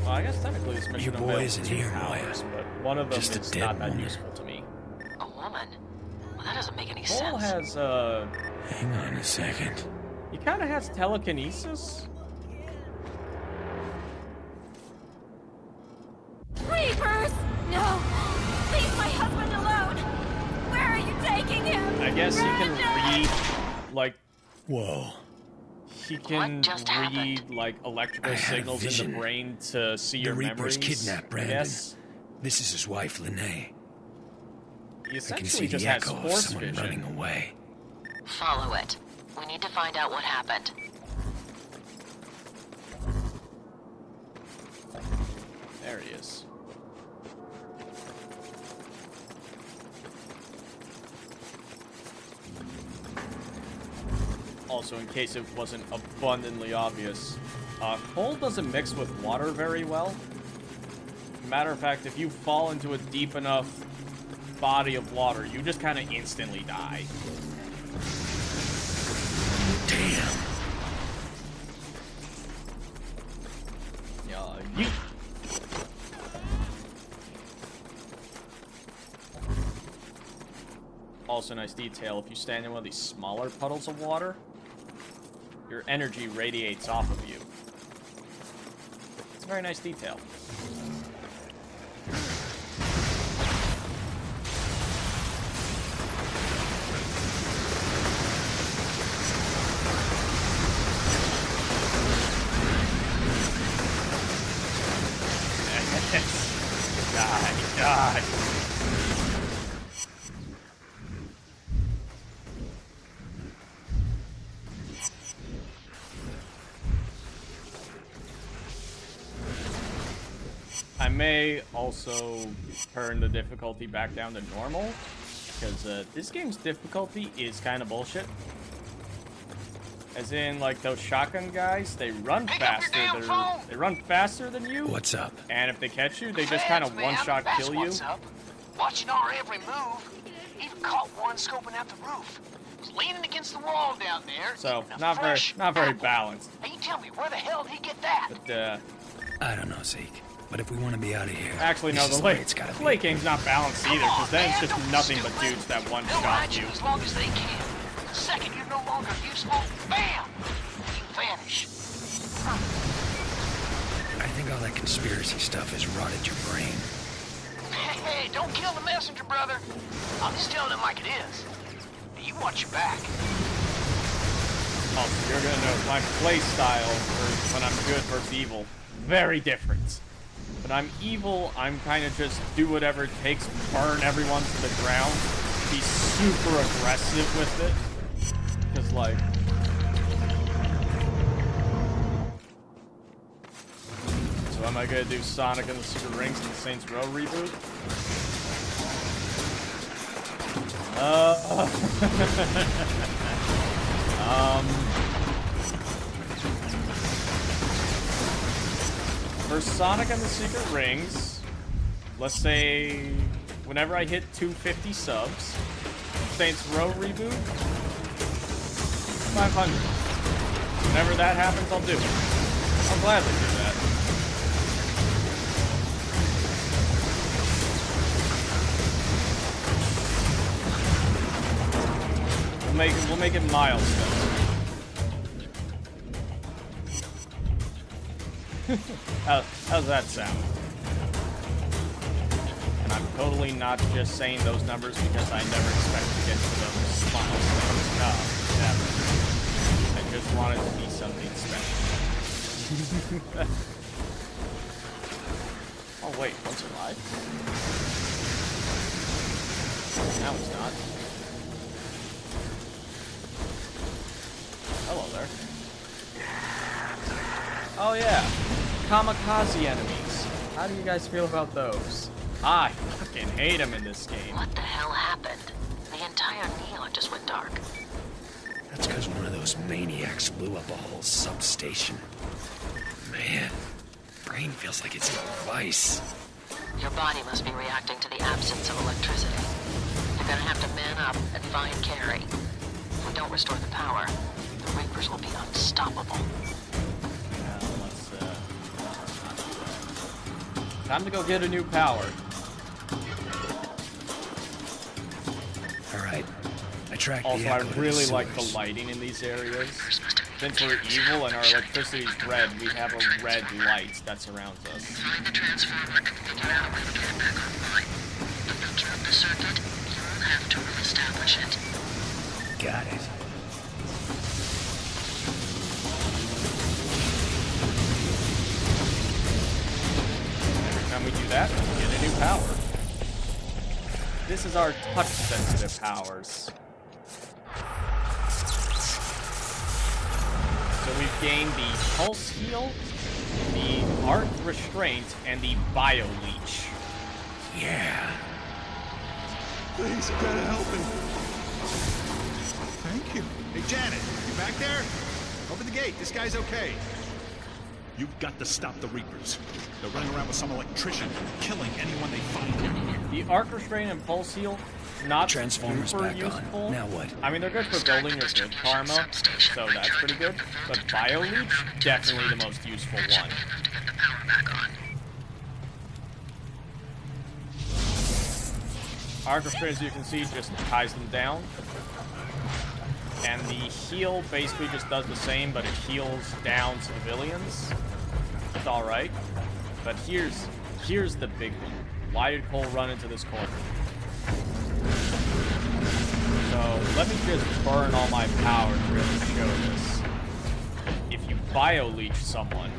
Well, I guess technically this mission Your boy isn't 2 here, powers, Moya. but one of them Just a is dead not that woman. useful to me. A woman? Well, that doesn't make any Cole sense. has, Hang on a second. he kind of has telekinesis. Reapers! No! Leave my husband alone! Where are you taking him? I guess he can read, like, Whoa. he can just read, happened? like, electrical I had a signals in vision. the brain to see The your Reapers memories. kidnapped I Brandon. guess. This is his wife, Lene. He I can see essentially just the has echo of force someone vision. running away. Follow it. We need to find out what happened. There he is. Also, in case it wasn't abundantly obvious, coal doesn't mix with water very well. Matter of fact, if you fall into a deep enough body of water, you just kind of instantly die. Damn. Yeah, yeet. Also, nice detail, if you stand in one of these smaller puddles of water, your energy radiates off of you. It's a very nice detail. God. I may also turn the difficulty back down to normal, because this game's difficulty is kind of bullshit. As in, like, those shotgun guys, they run faster. They run faster than you. What's up? And if they catch you, they just kind of one-shot kill you. What's up. Watching our every move. Even caught one scoping out the roof. Was leaning against the wall down there. So eating a not very fresh balanced. Hey, you tell me, where the hell did he get that? But I don't know, Zeke. But if we want to be out of here, actually, no, this is the way it's gotta be. late game's not balanced either, because then it's just nothing but dudes that They'll one-shot ride you. you as long as they can. The second you're no longer useful, bam! You vanish. I think all that conspiracy stuff has rotted your brain. Don't kill the messenger, brother. I'm just telling him like it is. You watch your back. Oh, so you're gonna know my play style for when I'm good versus evil. Very different. When I'm evil, I'm kind of just do whatever it takes, burn everyone to the ground, be super aggressive with it. Because, like... So am I gonna do Sonic and the Secret Rings in the Saints Row reboot? For Sonic and the Secret Rings, let's say whenever I hit 250 subs, Saints Row reboot, 500. Whenever that happens, I'll do it. I'll gladly do that. We'll make it milestone. How's that sound? And I'm totally not just saying those numbers because I never expect to get to those milestones. No, never. I just want it to be something special. Oh wait, once alive? Now it's not. Hello there. Oh yeah, kamikaze enemies. How do you guys feel about those? I fucking hate them in this game. What the hell happened? The entire neon just went dark. That's because one of those maniacs blew up a whole substation. Man, brain feels like it's in a vice. Your body must be reacting to the absence of electricity. You're gonna have to man up and find Carrie. If we don't restore the power, the Reapers will be unstoppable. Time to go get a new power. Alright. I tracked the Also, I echo to really the like the sewers. lighting in these areas. Since we're evil and our electricity's red, we have a red light that surrounds us. Find the transformer and figure out where to get it back online. The filter of the circuit, you'll have to reestablish it. Got it. Every time we do that, we get a new power. This is our touch-sensitive powers. So we've gained the Pulse Heal, the Arc Restraint, and the Bio Leech. Yeah. Please, you gotta help me. Thank you. Hey, Janet, you back there? Open the gate. This guy's okay. You've got to stop the Reapers. They're running around with some electrician, killing anyone they find. The Arc Restraint and Pulse Heal, not Transformers super back useful. on. Now what? I mean, they're good for building your good karma, so that's pretty good. But Bio Leech, definitely the most useful one. Arc Restraint, as you can see, just ties them down. And the heal basically just does the same, but it heals down civilians. It's alright. But here's the big one. Why did Cole run into this corner? So let me just burn all my power to really show this. If you Bio Leech someone,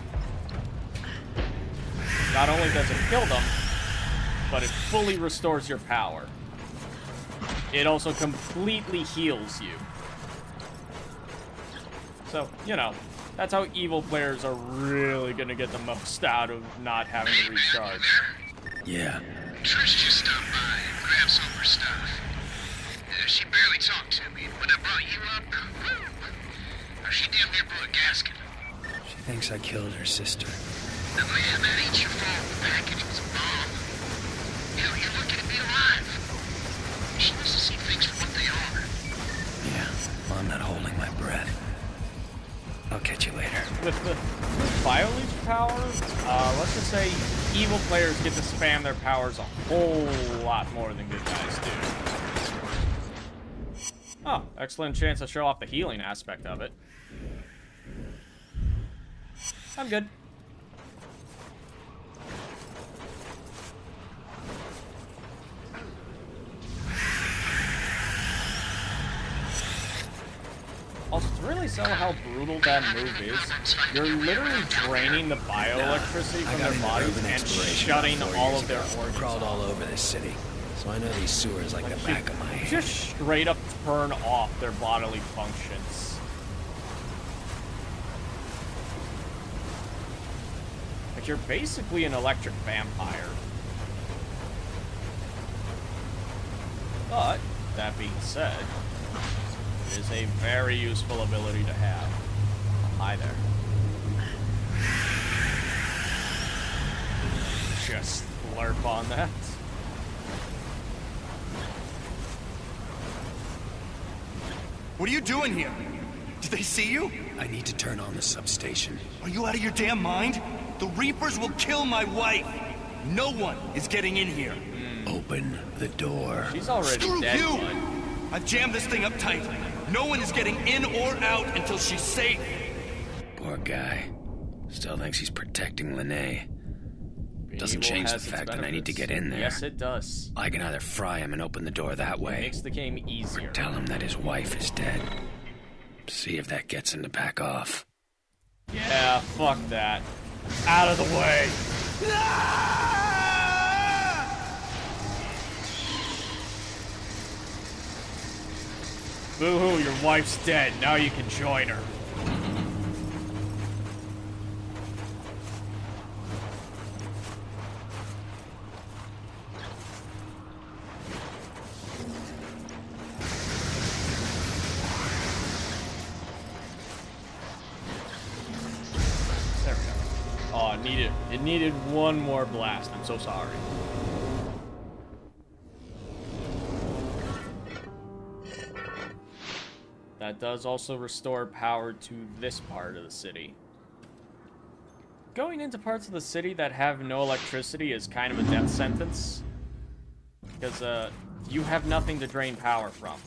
not only does it kill them, but it fully restores your power. It also completely heals you. So, you know, that's how evil players are really gonna get the most out of not having to recharge. Yeah. Trish just stopped by and grabbed some of her stuff. She barely talked to me, but I brought you up. Woo! She damn near blew a gasket. She thinks I killed her sister. Now, man, that ain't your fault. The package was a bomb. Hell, you're lucky to be alive. She wants to see things for what they are. Yeah, I'm not holding my breath. I'll catch you later. With the Bio Leech power, let's just say evil players get to spam their powers a whole lot more than good guys do. Oh, excellent chance to show off the healing aspect of it. I'm good. sell how brutal that move is, you're literally draining the bioelectricity from their bodies and shutting all of their organs Crawled all off. over this city, so I know these sewers like the back of my hand. Just straight up turn off their bodily functions. Like, you're basically an electric vampire. But, that being said, it is a very useful ability to have. Hi there. Just slurp on that. What are you doing here? Did they see you? I need to turn on the substation. Are you out of your damn mind? The Reapers will kill my wife. No one is getting in here. Open the door. She's already Screw dead, you! bud. I've jammed this thing up tight. No one is getting in or out until she's safe. Poor guy. Still thinks he's protecting Lene. Doesn't Evil change the has its fact that I need to benefits. get in there. Yes, it does. I can either fry him and open the door that way. Makes the game easier. Or tell him that his wife is dead. See if that gets him to back off. Yeah, fuck that. Out of the way. Boo-hoo, your wife's dead. Now you can join her. There we go. Oh, it needed one more blast. I'm so sorry. That does also restore power to this part of the city. Going into parts of the city that have no electricity is kind of a death sentence. Because, you have nothing to drain power from.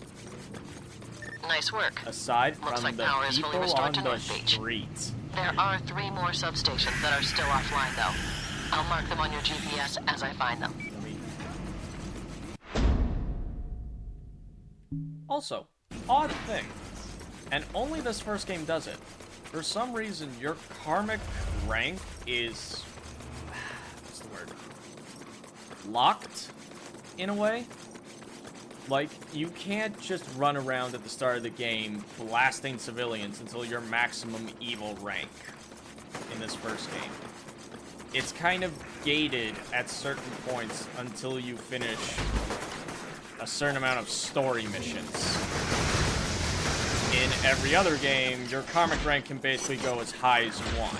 Nice work. Aside Looks from like the power is fully people restored on to the North Beach. street. There are 3 more substations that are still offline, though. I'll mark them on your GPS as I find them. Also, odd thing, and only this first game does it. For some reason, your karmic rank is... what's the word? Locked, in a way. Like, you can't just run around at the start of the game blasting civilians until your maximum evil rank in this first game. It's kind of gated at certain points until you finish a certain amount of story missions. In every other game, your karmic rank can basically go as high as you want.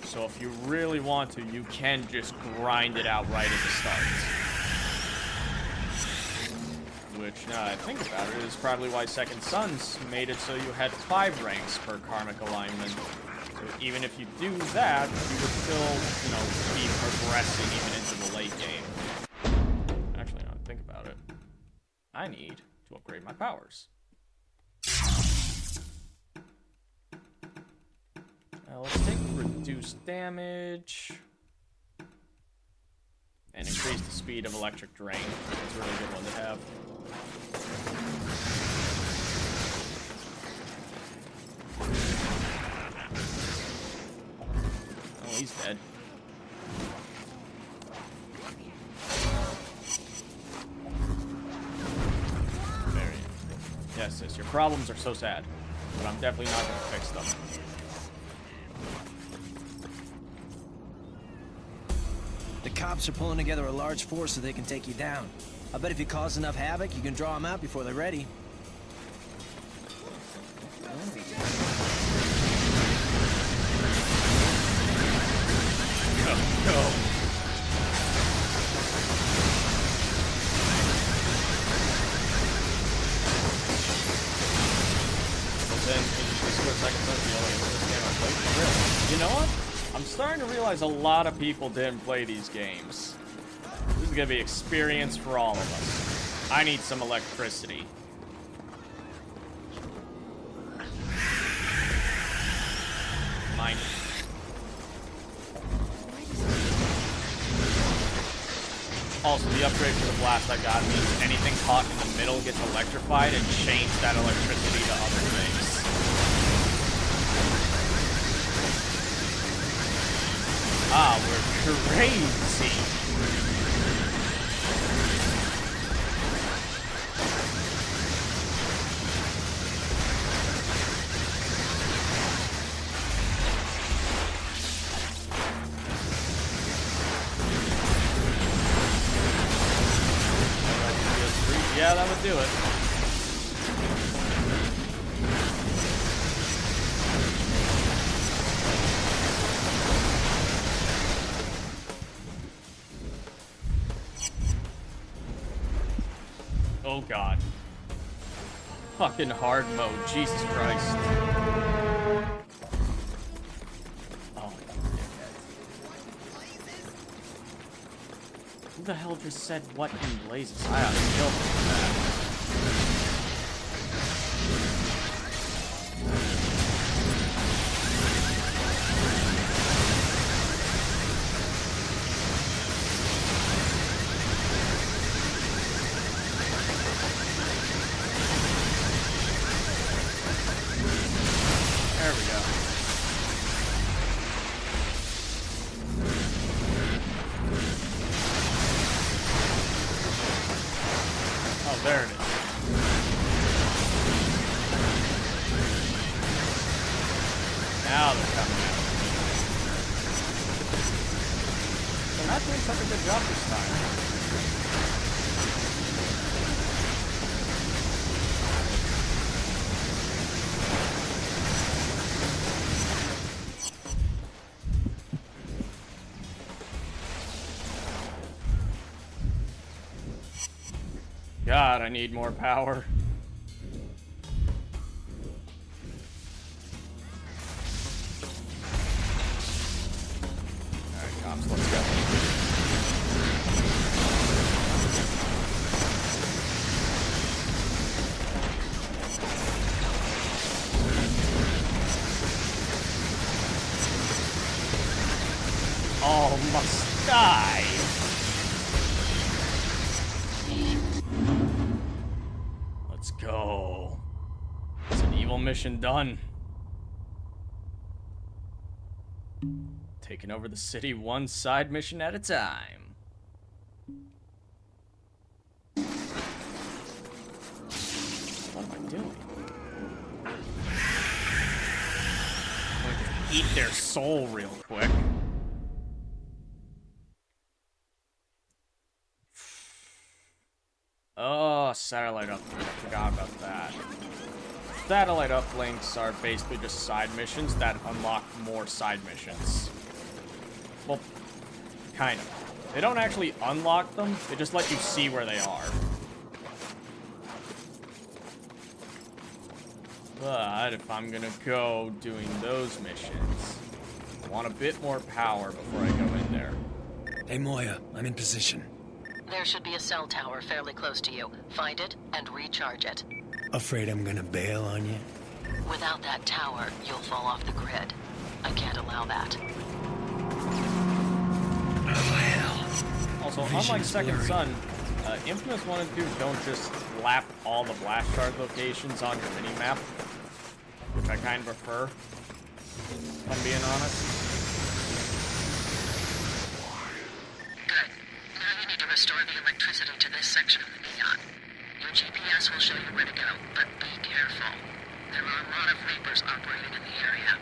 So if you really want to, you can just grind it out right at the start. Which, now that I think about it, is probably why Second Sons made it so you had 5 ranks per karmic alignment. So even if you do that, you would still, be progressing even into the late game. Actually, now that I think about it, I need to upgrade my powers. Let's take reduced damage and increase the speed of electric drain. That's a really good one to have. Oh, he's dead. Yes, sis, your problems are so sad, but I'm definitely not going to fix them. The cops are pulling together a large force so they can take you down. I bet if you cause enough havoc, you can draw them out before they're ready. Go. You know what? I'm starting to realize a lot of people didn't play these games. This is gonna be experience for all of us. I need some electricity. Mine. Also, the upgrade for the blast I got means anything caught in the middle gets electrified and change that electricity to other things. crazy. Yeah, that would do it. Oh god. Fucking hard mode, Jesus Christ. Oh, who the hell just said what in blazes? I ought to kill him for that. There we go. Oh, there it is. Now they're coming out. They're not doing such a good job this time. God, I need more power. Alright, cops, let's go. All must die. Let's go. It's an evil mission done. Taking over the city one side mission at a time. What am I doing? I'm going to eat their soul real quick. Oh, satellite uplink. I forgot about that. Satellite uplinks are basically just side missions that unlock more side missions. Well, kind of. They don't actually unlock them, they just let you see where they are. But if I'm gonna go doing those missions, I want a bit more power before I go in there. Hey, Moya, I'm in position. There should be a cell tower fairly close to you. Find it and recharge it. Afraid I'm gonna bail on you? Without that tower, you'll fall off the grid. I can't allow that. Oh, hell. Also, Vision's unlike Second blurry. Son, InFamous 1 and 2 don't just slap all the blast shard locations on your mini-map, which I kind of prefer, if I'm being honest. Good. Now you need to restore the electricity to this section of the neon. Your GPS will show you where to go, but be careful. There are a lot of Reapers operating in the area.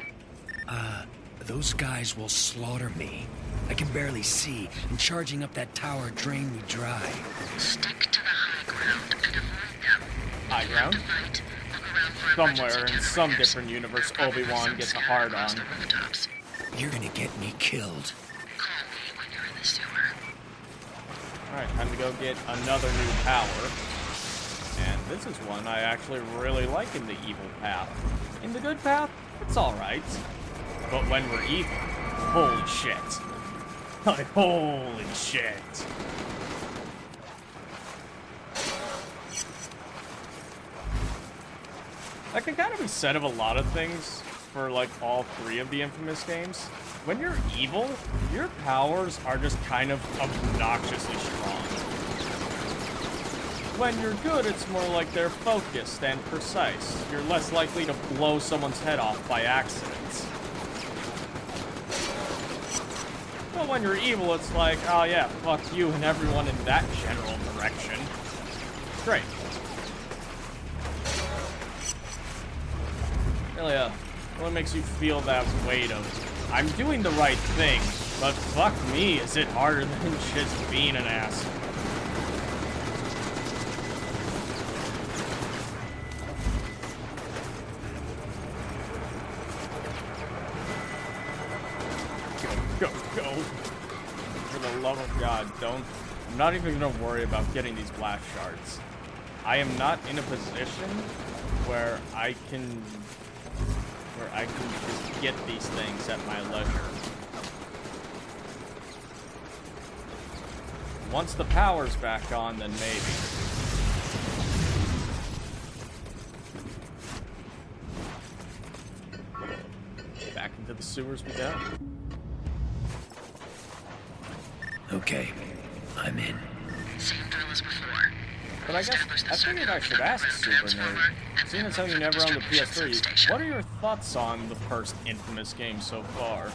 Those guys will slaughter me. I can barely see, and charging up that tower drained me dry. Stick to the high ground and avoid them. High ground? Fight, look around for Somewhere emergency in some generators. different universe, There are probably Obi-Wan some gets a scattered hard across on. the rooftops. You're gonna get me killed. Call me when you're in the sewer. Alright, time to go get another new power. And this is one I actually really like in the evil path. In the good path, it's alright. But when we're evil, holy shit. Like, holy shit. That can kind of be said of a lot of things for, like, all three of the InFamous games. When you're evil, your powers are just kind of obnoxiously strong. When you're good, it's more like they're focused and precise. You're less likely to blow someone's head off by accident. But when you're evil, it's like, oh yeah, fuck you and everyone in that general direction. It's great. Really makes you feel that weight of, I'm doing the right thing, but fuck me, is it harder than just being an ass. Go. For the love of God, don't. I'm not even gonna worry about getting these blast shards. I am not in a position where I can just get these things at my leisure. Once the power's back on, then maybe. Back into the sewers we go. Okay, I'm in. Same drill as before. But I guess I figured I should ask Super Nerd, seeing as how you never owned the PS3, what are your thoughts on the first Infamous game so far?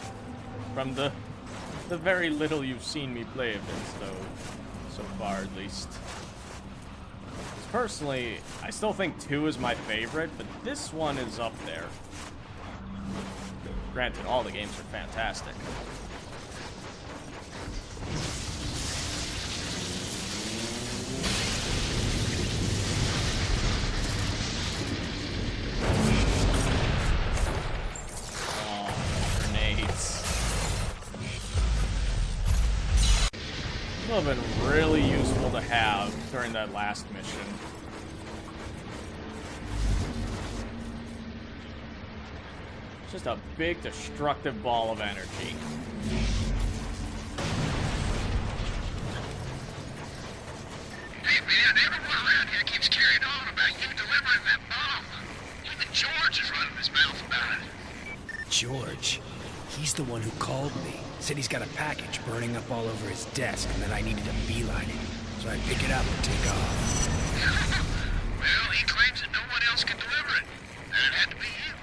From the very little you've seen me play of it, so far at least. Personally, I still think 2 is my favorite, but this one is up there. Granted, all the games are fantastic. Would have been really useful to have during that last mission. It's just a big destructive ball of energy. Hey man, everyone around here keeps carrying on about you delivering that bomb. Even George is running his mouth about it. George? He's the one who called me. Said he's got a package burning up all over his desk and that I needed to beeline it. So I pick it up and take off. Well, he claims that no one else can deliver it. And it had to be you.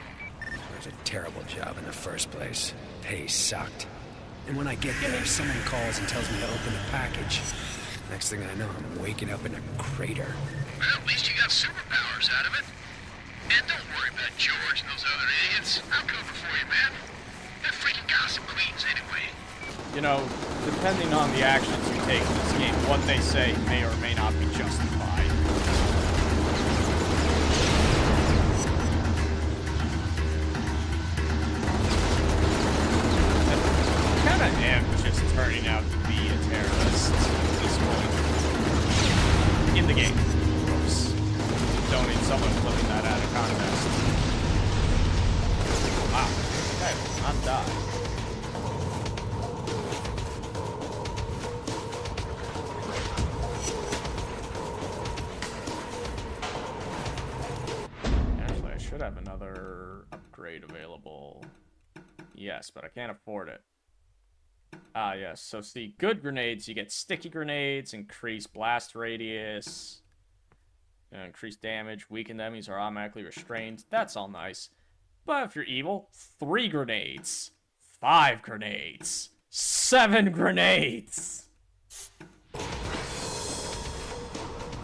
It was a terrible job in the first place. Pay sucked. And when I get there, someone calls and tells me to open the package. Next thing I know, I'm waking up in a crater. Well, at least you got superpowers out of it. And don't worry about George and those other idiots. I'll cover for you, man. They're freaking gossip queens anyway. You know, depending on the actions you take in this game, what they say may or may not be justified. I kind of am just turning out to be a terrorist at this point. In the game, of course. Don't need someone flipping that out of context. Wow. Okay, will not die. Actually, I should have another upgrade available. Yes, but I can't afford it. Ah, yes. So see, good grenades, you get sticky grenades, increase blast radius, increase damage, weakened enemies are automatically restrained. That's all nice. But if you're evil, 3 grenades, 5 grenades, 7 grenades.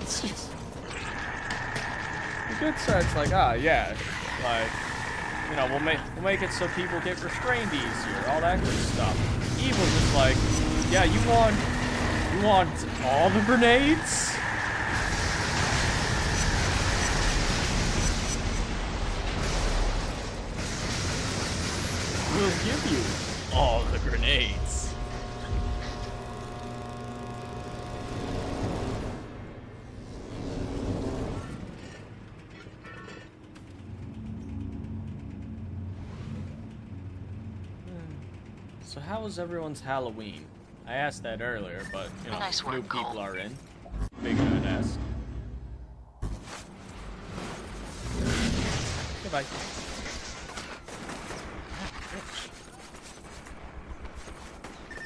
It's just the good side's like, yeah, like, you know, we'll make it so people get restrained easier, all that good stuff. Evil's just like, yeah, you want all the grenades? We'll give you all the grenades. So how was everyone's Halloween? I asked that earlier, but you know, nice work, new people Cole. are in. Figured I'd ask. Goodbye.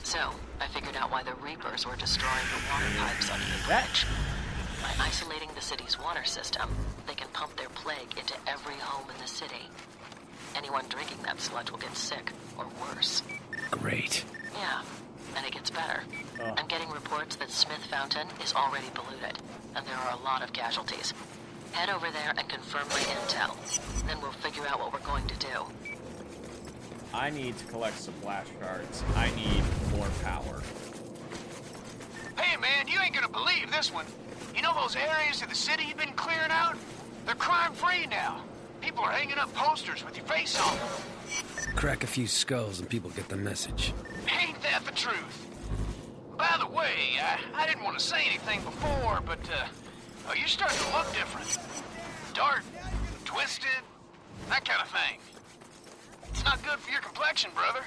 So, I figured out why the Reapers were destroying the water pipes under the bridge. By isolating the city's water system, they can pump their plague into every home in the city. Anyone drinking that sludge will get sick, or worse. Great. Yeah, and it gets better. I'm getting reports that Smith Fountain is already polluted, and there are a lot of casualties. Head over there and confirm my intel. Then we'll figure out what we're going to do. I need to collect some flash cards. I need more power. Hey, man, you ain't gonna believe this one. You know those areas of the city you've been clearing out? They're crime-free now. People are hanging up posters with your face on them. Crack a few skulls and people get the message. Ain't that the truth? By the way, I didn't want to say anything before, but, oh, you're starting to look different. Dark, twisted, that kind of thing. It's not good for your complexion, brother.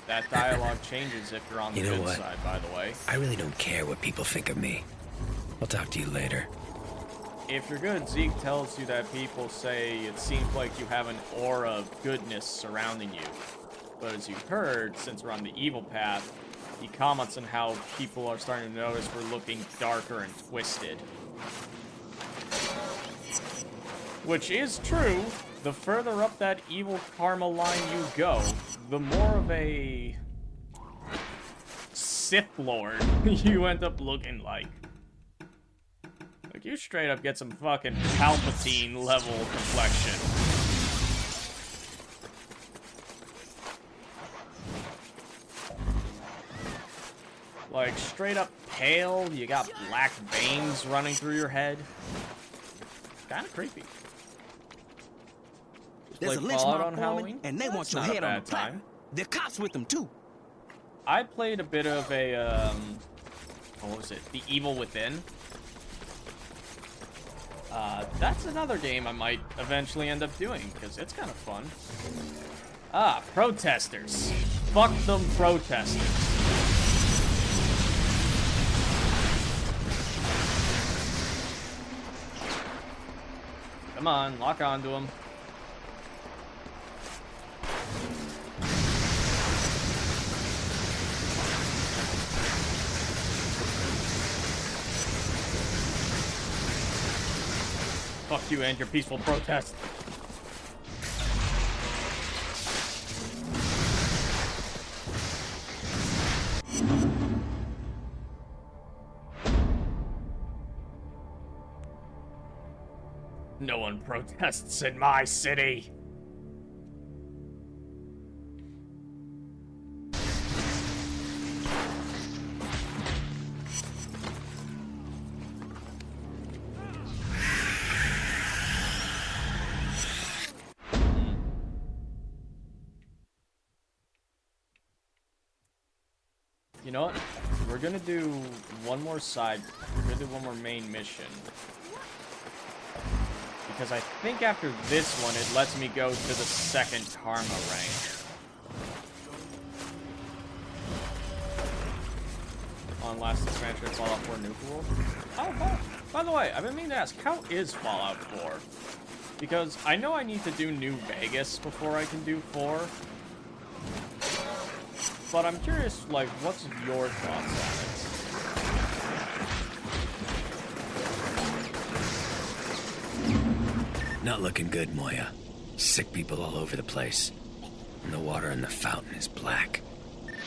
That dialogue changes if you're on the good side, by the way. I really don't care what people think of me. I'll talk to you later. If you're good, Zeke tells you that people say it seems like you have an aura of goodness surrounding you. But as you've heard, since we're on the evil path, he comments on how people are starting to notice we're looking darker and twisted. Which is true. The further up that evil karma line you go, the more of a Sith Lord you end up looking like. Like, you straight up get some fucking Palpatine level complexion. Like, straight up pale, you got black veins running through your head. Kinda creepy. There's a lynch mob forming, and they want your head on the platter. There are cops with them, too. I played a bit of a, what was it? The Evil Within. That's another game I might eventually end up doing, because it's kind of fun. Ah, protesters. Fuck them protesters. Come on, lock onto them. Fuck you and your peaceful protest. No one protests in my city. You know what? We're gonna do one more side. We're gonna do one more main mission. Because I think after this one, it lets me go to the second karma rank. Unless the expansion of Fallout 4 Nuke World. Oh, by the way, I've been meaning to ask, how is Fallout 4? Because I know I need to do New Vegas before I can do 4. But I'm curious, like, what's your thoughts on it? Not looking good, Moya. Sick people all over the place. And the water in the fountain is black.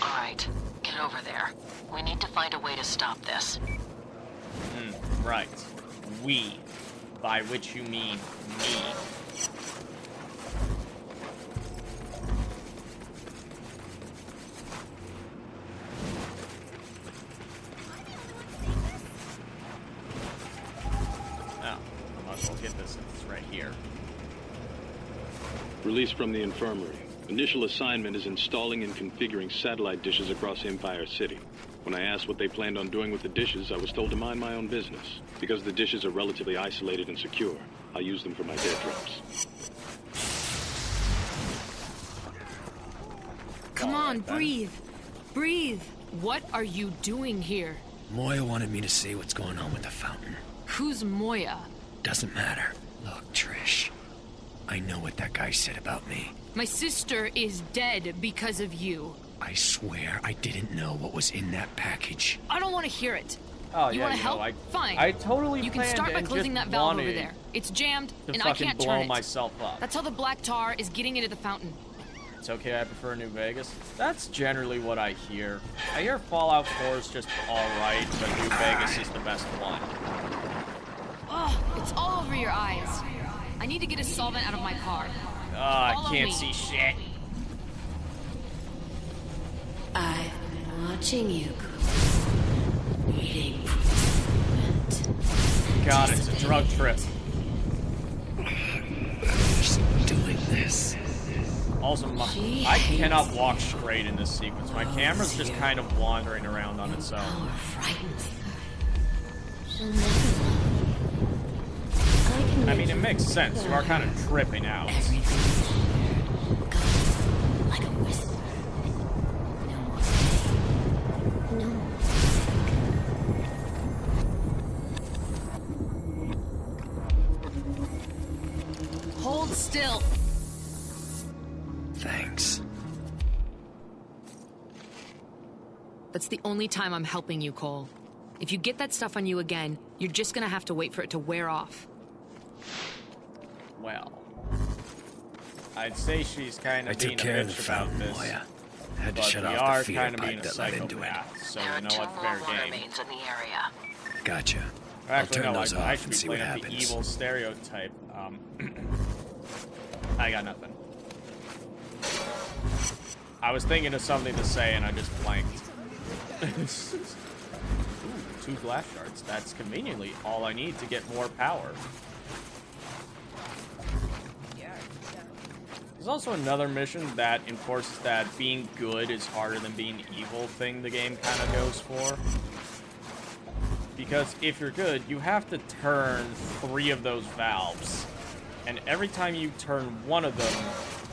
Alright, get over there. We need to find a way to stop this. Right. We. By which you mean me. Released from the infirmary. Initial assignment is installing and configuring satellite dishes across Empire City. When I asked what they planned on doing with the dishes, I was told to mind my own business. Because the dishes are relatively isolated and secure, I use them for my dead drops. Come on, breathe. Breathe. What are you doing here? Moya wanted me to see what's going on with the fountain. Who's Moya? Doesn't matter. Look, Trish. I know what that guy said about me. My sister is dead because of you. I swear I didn't know what was in that package. I don't want to hear it. Oh, you yeah, want to help? Fine. I totally You can start by closing that valve over there. It's jammed, and I can't turn it. Myself up. That's how the black tar is getting into the fountain. It's okay, I prefer New Vegas. That's generally what I hear. I hear Fallout 4 is just alright, but New Vegas is the best one. Ugh, it's all over your eyes. I need to get a solvent out of my car. I can't see shit. I've been watching you, waiting for God, it's a drug trip. Just doing this. Also, I cannot walk straight in this sequence. My camera's just kind of wandering around on its own. I mean, it makes sense. You are kind of tripping out. Hold still. Thanks. That's the only time I'm helping you, Cole. If you get that stuff on you again, you're just gonna have to wait for it to wear off. Well, I'd say she's kind of being a bitch about this. Had to but shut we off are the feeder kind of being pipe a that led into it. psychopath, so There you are know 2 what, more fair water game. mains in the area. Gotcha. Actually, I'll turn no, those I off should and be see what playing up the happens. evil stereotype. I got nothing. I was thinking of something to say and I just blanked. Ooh, 2 glass shards. That's conveniently all I need to get more power. There's also another mission that enforces that being good is harder than being evil thing the game kind of goes for. Because if you're good, you have to turn 3 of those valves. And every time you turn one of them,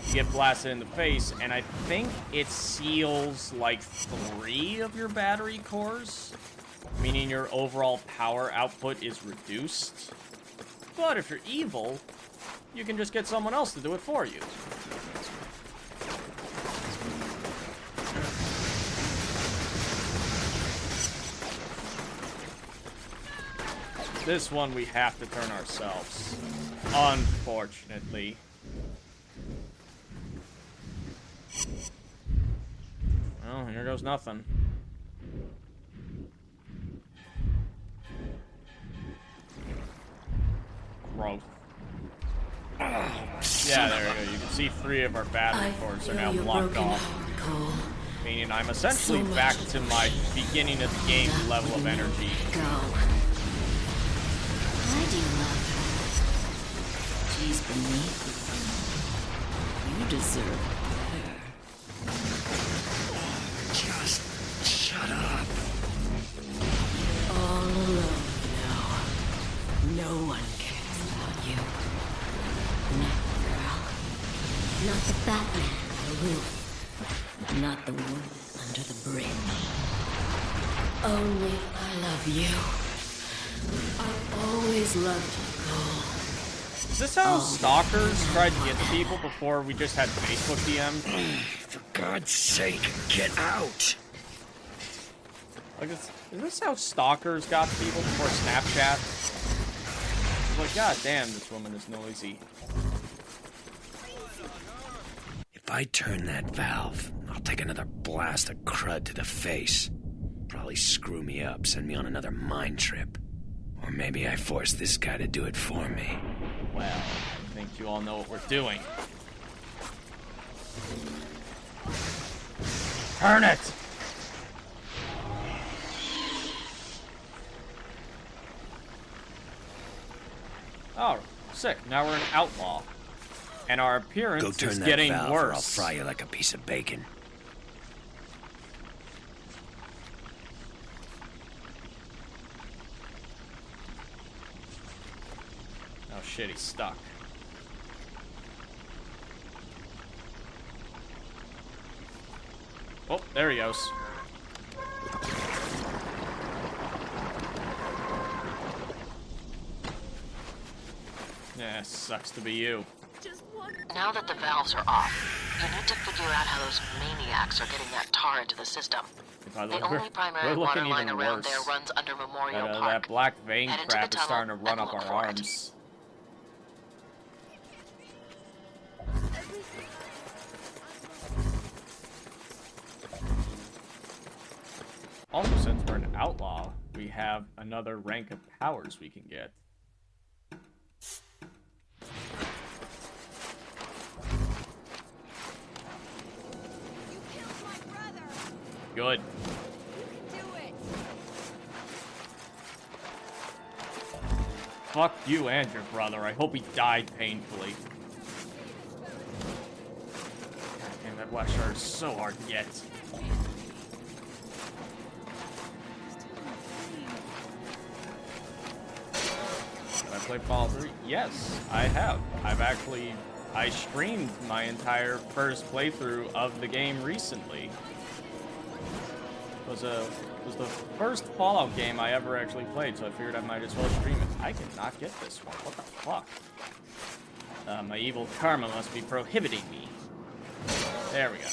you get blasted in the face, and I think it seals like 3 of your battery cores, meaning your overall power output is reduced. But if you're evil, you can just get someone else to do it for you. This one we have to turn ourselves, unfortunately. Well, here goes nothing. Growth. Yeah, there we go. You can see 3 of our battery cores are now blocked off. Meaning I'm essentially back to my beginning of the game level of energy. I do love her. She's beneath you. You deserve her. Just shut up. All alone now. No one cares about you. Not the girl. Not the Batman on the roof. Not the woman under the bridge. Only I love you. I always loved you, Cole. Is this how stalkers tried to get to people before we just had Facebook DMs? For God's sake, get out! Like, is this how stalkers got to people before Snapchat? Like, god damn, this woman is noisy. If I turn that valve, I'll take another blast of crud to the face. Probably screw me up, send me on another mind trip. Or maybe I force this guy to do it for me. Well, I think you all know what we're doing. Turn it! Oh, sick. Now we're an outlaw. And our appearance Go turn is that getting valve or I'll worse. fry you like a piece of bacon. Oh shit, he's stuck. Oh, there he goes. Yeah, sucks to be you. Now that the valves are off, you need to figure out how those maniacs are getting that tar into the system. By the The way, only primary we're water looking line even around worse. there runs under Memorial That Park. black vein Head into crap the is starting to tunnel run and up look our for it. arms. Also, since we're an outlaw, we have another rank of powers we can get. Good. Fuck you and your brother. I hope he died painfully. God damn, that West Shore is so hard to get. Have I played Fallout 3? Yes, I have. I streamed my entire first playthrough of the game recently. It was the first Fallout game I ever actually played, so I figured I might as well stream it. I cannot get this one. What the fuck? My evil karma must be prohibiting me. There we go.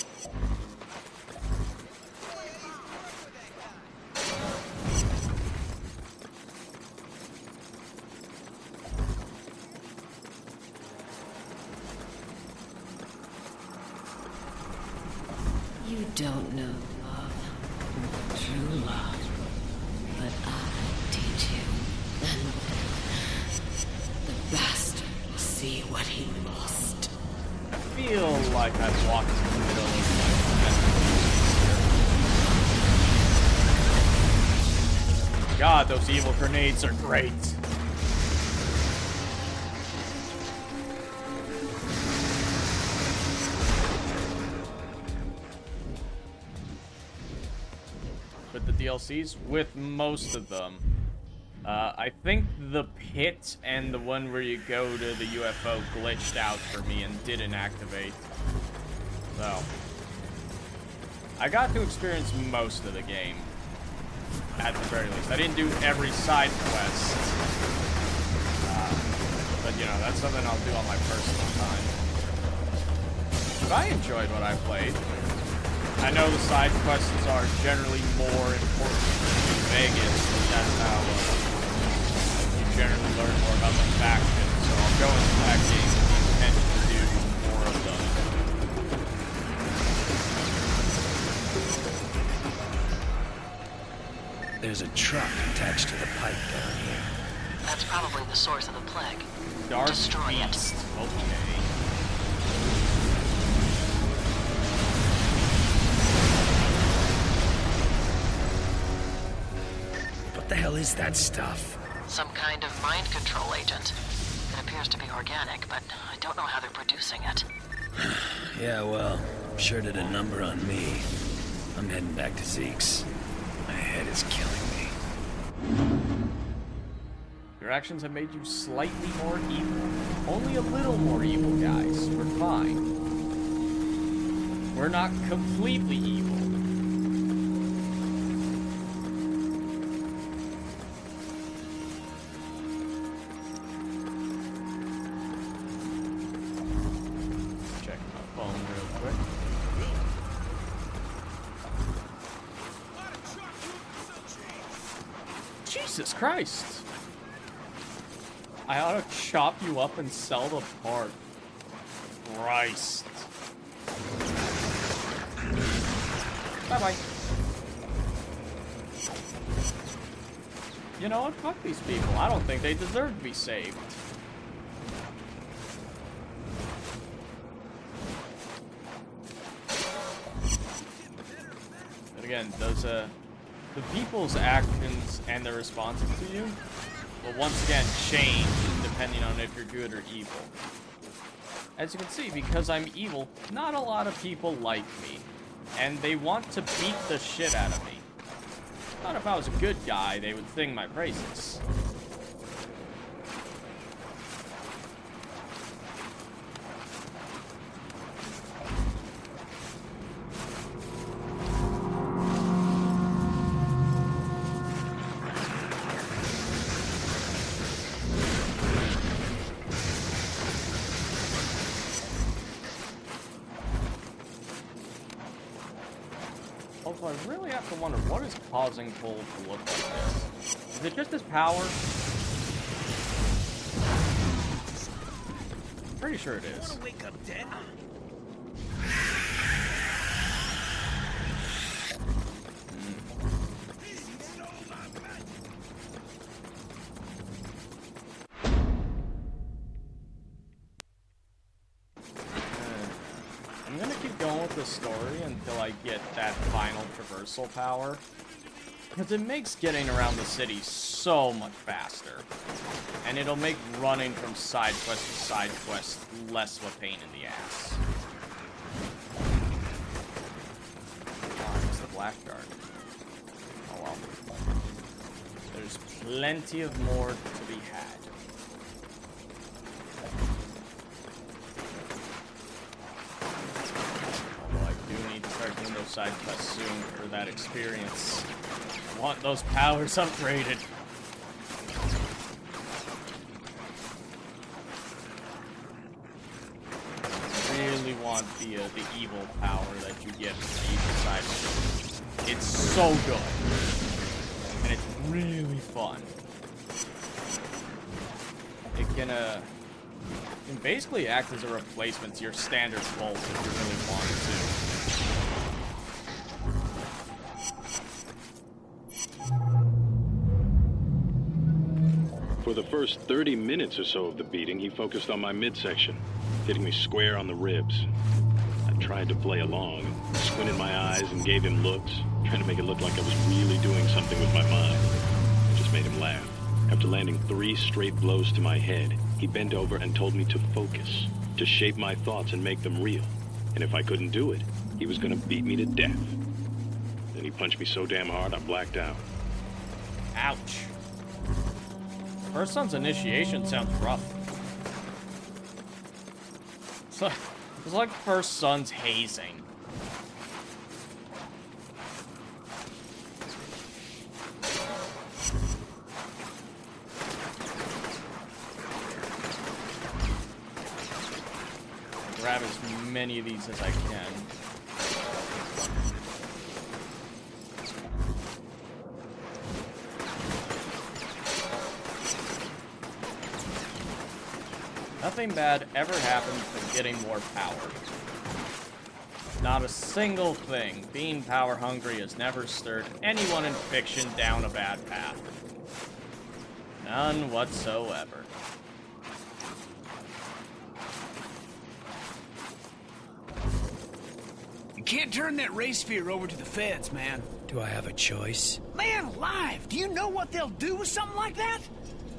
You don't know love, true love, but I teach you. And the bastard will see what he lost. I feel like I've walked in the middle of my... God, those evil grenades are great. With the DLCs, with most of them. I think the pit and the one where you go to the UFO glitched out for me and didn't activate. So, I got to experience most of the game, at the very least. I didn't do every side quest, but you know, that's something I'll do on my personal time. But I enjoyed what I played. I know the side quests are generally more important in Vegas, but that's how you generally learn more about the faction. So I'll go into that game with the intention to do more of them. There's a truck attached to the pipe down here. That's probably the source of the plague. Dark Destroy Beast. it. Okay. What the hell is that stuff? Some kind of mind control agent. It appears to be organic, but I don't know how they're producing it. Yeah, well, sure did a number on me. I'm heading back to Zeke's. My head is killing me. Your actions have made you slightly more evil. Only a little more evil, guys. We're fine. We're not completely evil. Check my phone real quick. Jesus Christ! I ought to chop you up and sell the part. Christ. Bye-bye. You know what? Fuck these people. I don't think they deserve to be saved. But again, those, the people's actions and their responses to you will once again change depending on if you're good or evil. As you can see, because I'm evil, not a lot of people like me. And they want to beat the shit out of me. Thought if I was a good guy, they would sing my praises. Also, I really have to wonder, what is causing Cole to look like this? Is it just his power? Pretty sure it is. Wanna wake up dead? going with the story until I get that final traversal power. Because it makes getting around the city so much faster. And it'll make running from side quest to side quest less of a pain in the ass. Oh, it's the blackguard. Oh well. There's plenty of more to be had. Although I do need to start doing those side quests soon for that experience. I want those powers upgraded. Really want the evil power that you get from the evil side of it. It's so good. And it's really fun. It can basically act as a replacement to your standard pulse if you really wanted to. For the first 30 minutes or so of the beating, he focused on my midsection, hitting me square on the ribs. I tried to play along, squinted my eyes and gave him looks, trying to make it look like I was really doing something with my mind. I just made him laugh. After landing 3 straight blows to my head, he bent over and told me to focus, to shape my thoughts and make them real. And if I couldn't do it, he was gonna beat me to death. Then he punched me so damn hard I blacked out. Ouch. First son's initiation sounds rough. It's like first son's hazing. Grab as many of these as I can. Nothing bad ever happens from getting more power. Not a single thing. Being power hungry has never stirred anyone in fiction down a bad path. None whatsoever. You can't turn that ray sphere over to the feds, man. Do I have a choice? Man alive! Do you know what they'll do with something like that?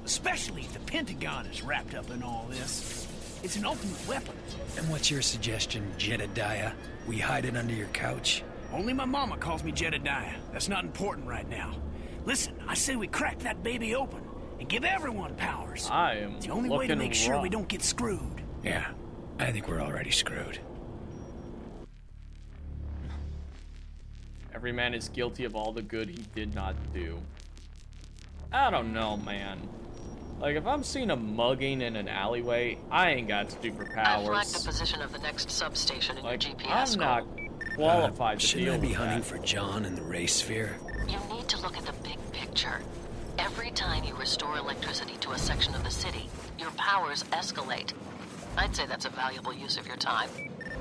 Especially if the Pentagon is wrapped up in all this. It's an ultimate weapon. And what's your suggestion, Jedediah? We hide it under your couch? Only my mama calls me Jedediah. That's not important right now. Listen, I say we crack that baby open and give everyone powers. I am It's the only way to make sure we don't get screwed. Yeah, I think we're already screwed. Every man is guilty of all the good he did not do. I don't know, man. Like, if I'm seeing a mugging in an alleyway, I ain't got super powers. I flagged the position of the next substation in your GPS. I'm not qualified to deal shouldn't I be with hunting that. for John in the ray sphere? You need to look at the big picture. Every time you restore electricity to a section of the city, your powers escalate. I'd say that's a valuable use of your time.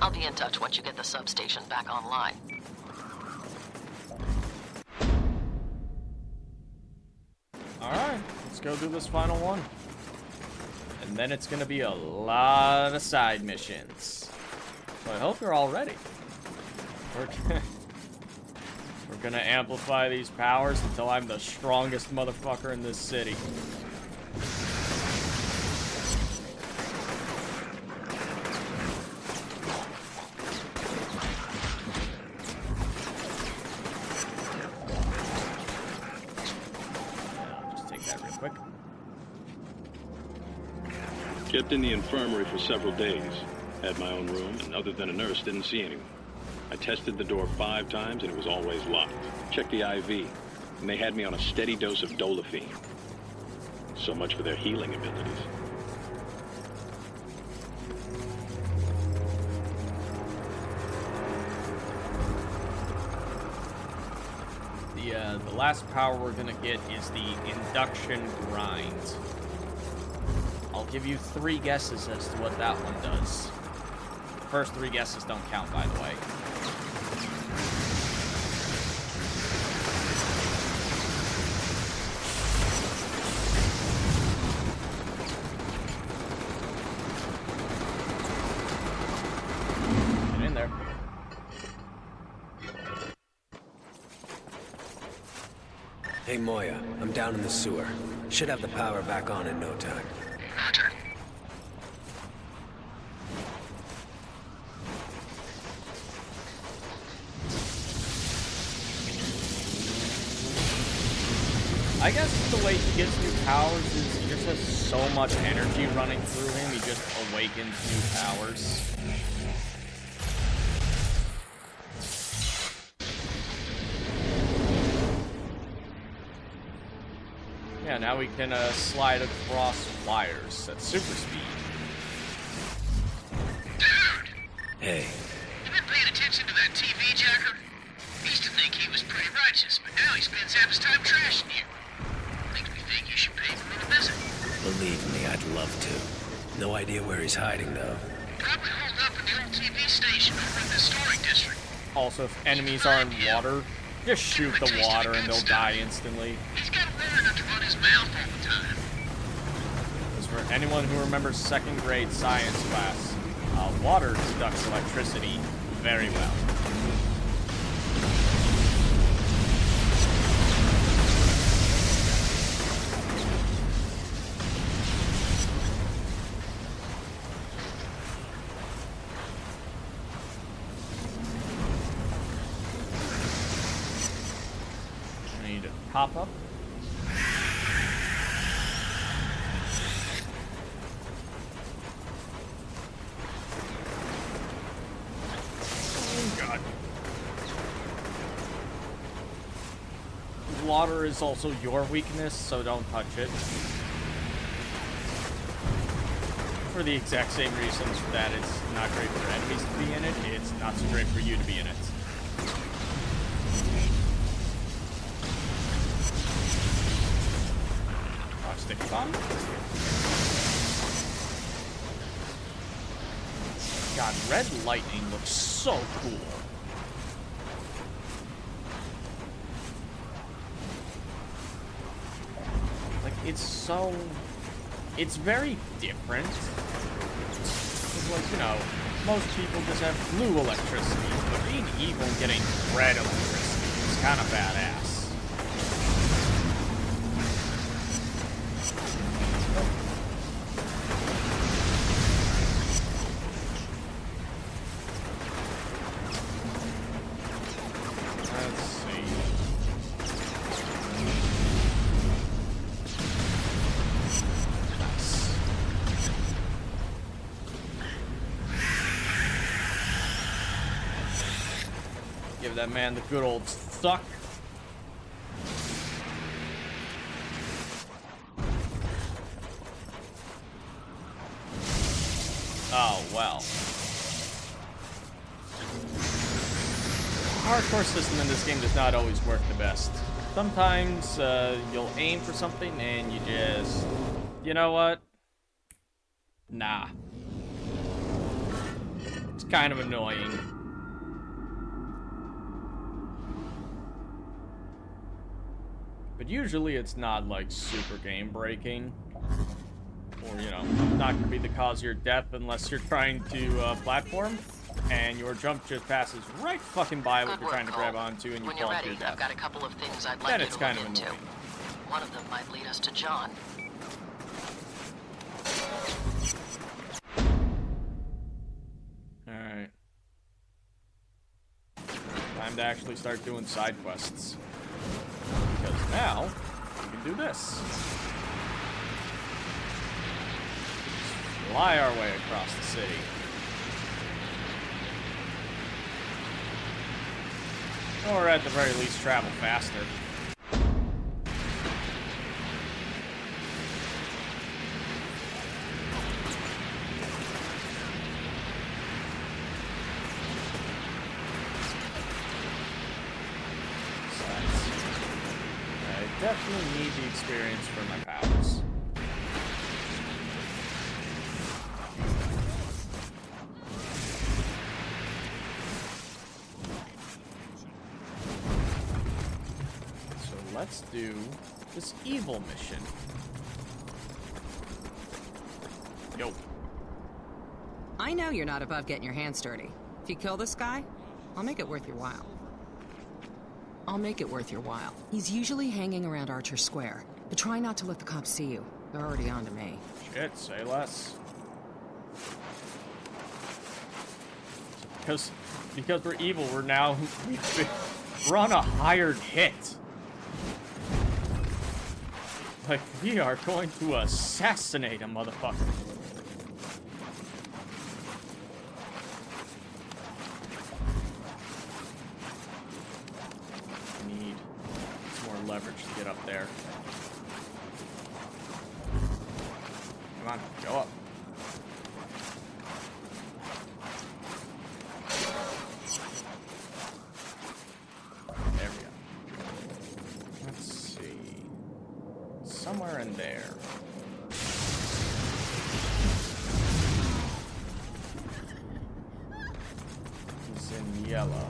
I'll be in touch once you get the substation back online. Alright, let's go do this final one. And then it's gonna be a lot of side missions. So I hope you're all ready. We're gonna amplify these powers until I'm the strongest motherfucker in this city. Quick. Kept in the infirmary for several days. Had my own room, and other than a nurse, didn't see anyone. I tested the door 5 times, and it was always locked. Checked the IV, and they had me on a steady dose of Dolafine. So much for their healing abilities. The last power we're gonna get is the induction grind. I'll give you 3 guesses as to what that one does. The first 3 guesses don't count, by the way. Get in there. Hey, Moya, I'm down in the sewer. Should have the power back on in no time. Roger. I guess the way he gets new powers is he just has so much energy running through him, he just awakens new powers. Yeah, now we can slide across wires at super speed. Dude! Hey. You been paying attention to that TV jacker? He used to think he was pretty righteous, but now he spends half his time trashing you. Makes me think you should pay him a visit. Believe me, I'd love to. No idea where he's hiding, though. Probably holed up in the old TV station over in the historic district. Also, if enemies are in water, just shoot the water and they'll die instantly. He's got a learner not to run his mouth all the time. As for anyone who remembers second grade science class, water conducts electricity very well. I need to pop up. God. Water is also your weakness, so don't touch it. For the exact same reasons that it's not great for enemies to be in it, it's not so great for you to be in it. Stick bomb? God, red lightning looks so cool. Like, it's very different. It's like, you know, most people just have blue electricity, but being evil and getting red electricity is kind of badass. Give that man the good old suck. Oh, well. The hardcore system in this game does not always work the best. Sometimes you'll aim for something and you just... You know what? Nah. It's kind of annoying. But usually it's not, like, super game-breaking. Or, you know, not gonna be the cause of your death unless you're trying to platform, and your jump just passes right fucking by what you're trying to grab onto, and you fall to your death. I've got a couple of things I'd like Then you it's to kind look of into. annoying. One of them might lead us to John. Alright. Time to actually start doing side quests. Because now, we can do this. Fly our way across the city. Or at the very least, travel faster. I definitely need the experience for my powers. So let's do this evil mission. Yo. I know you're not above getting your hands dirty. If you kill this guy, I'll make it worth your while. I'll make it worth your while. He's usually hanging around Archer Square, but try not to let the cops see you. They're already on to me. Shit, say less. Because we're evil, we're on a hired hit. Like, we are going to assassinate a motherfucker. Need some more leverage to get up there. Come on, go up. There we go. Let's see. Somewhere in there. He's in yellow.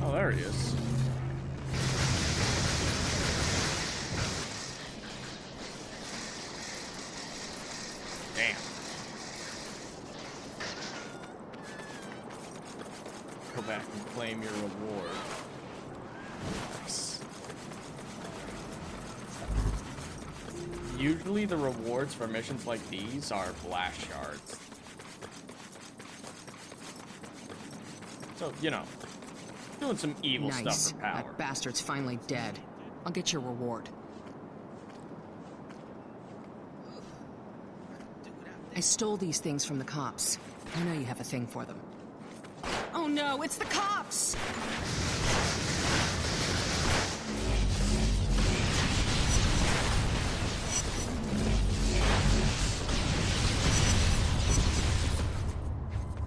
Oh, there he is. Damn. Go back and claim your reward. Nice. Usually the rewards for missions like these are blast shards. So, you know, doing some evil Nice. stuff for power. That bastard's finally dead. I'll get your reward. I stole these things from the cops. I know you have a thing for them. Oh no, it's the cops!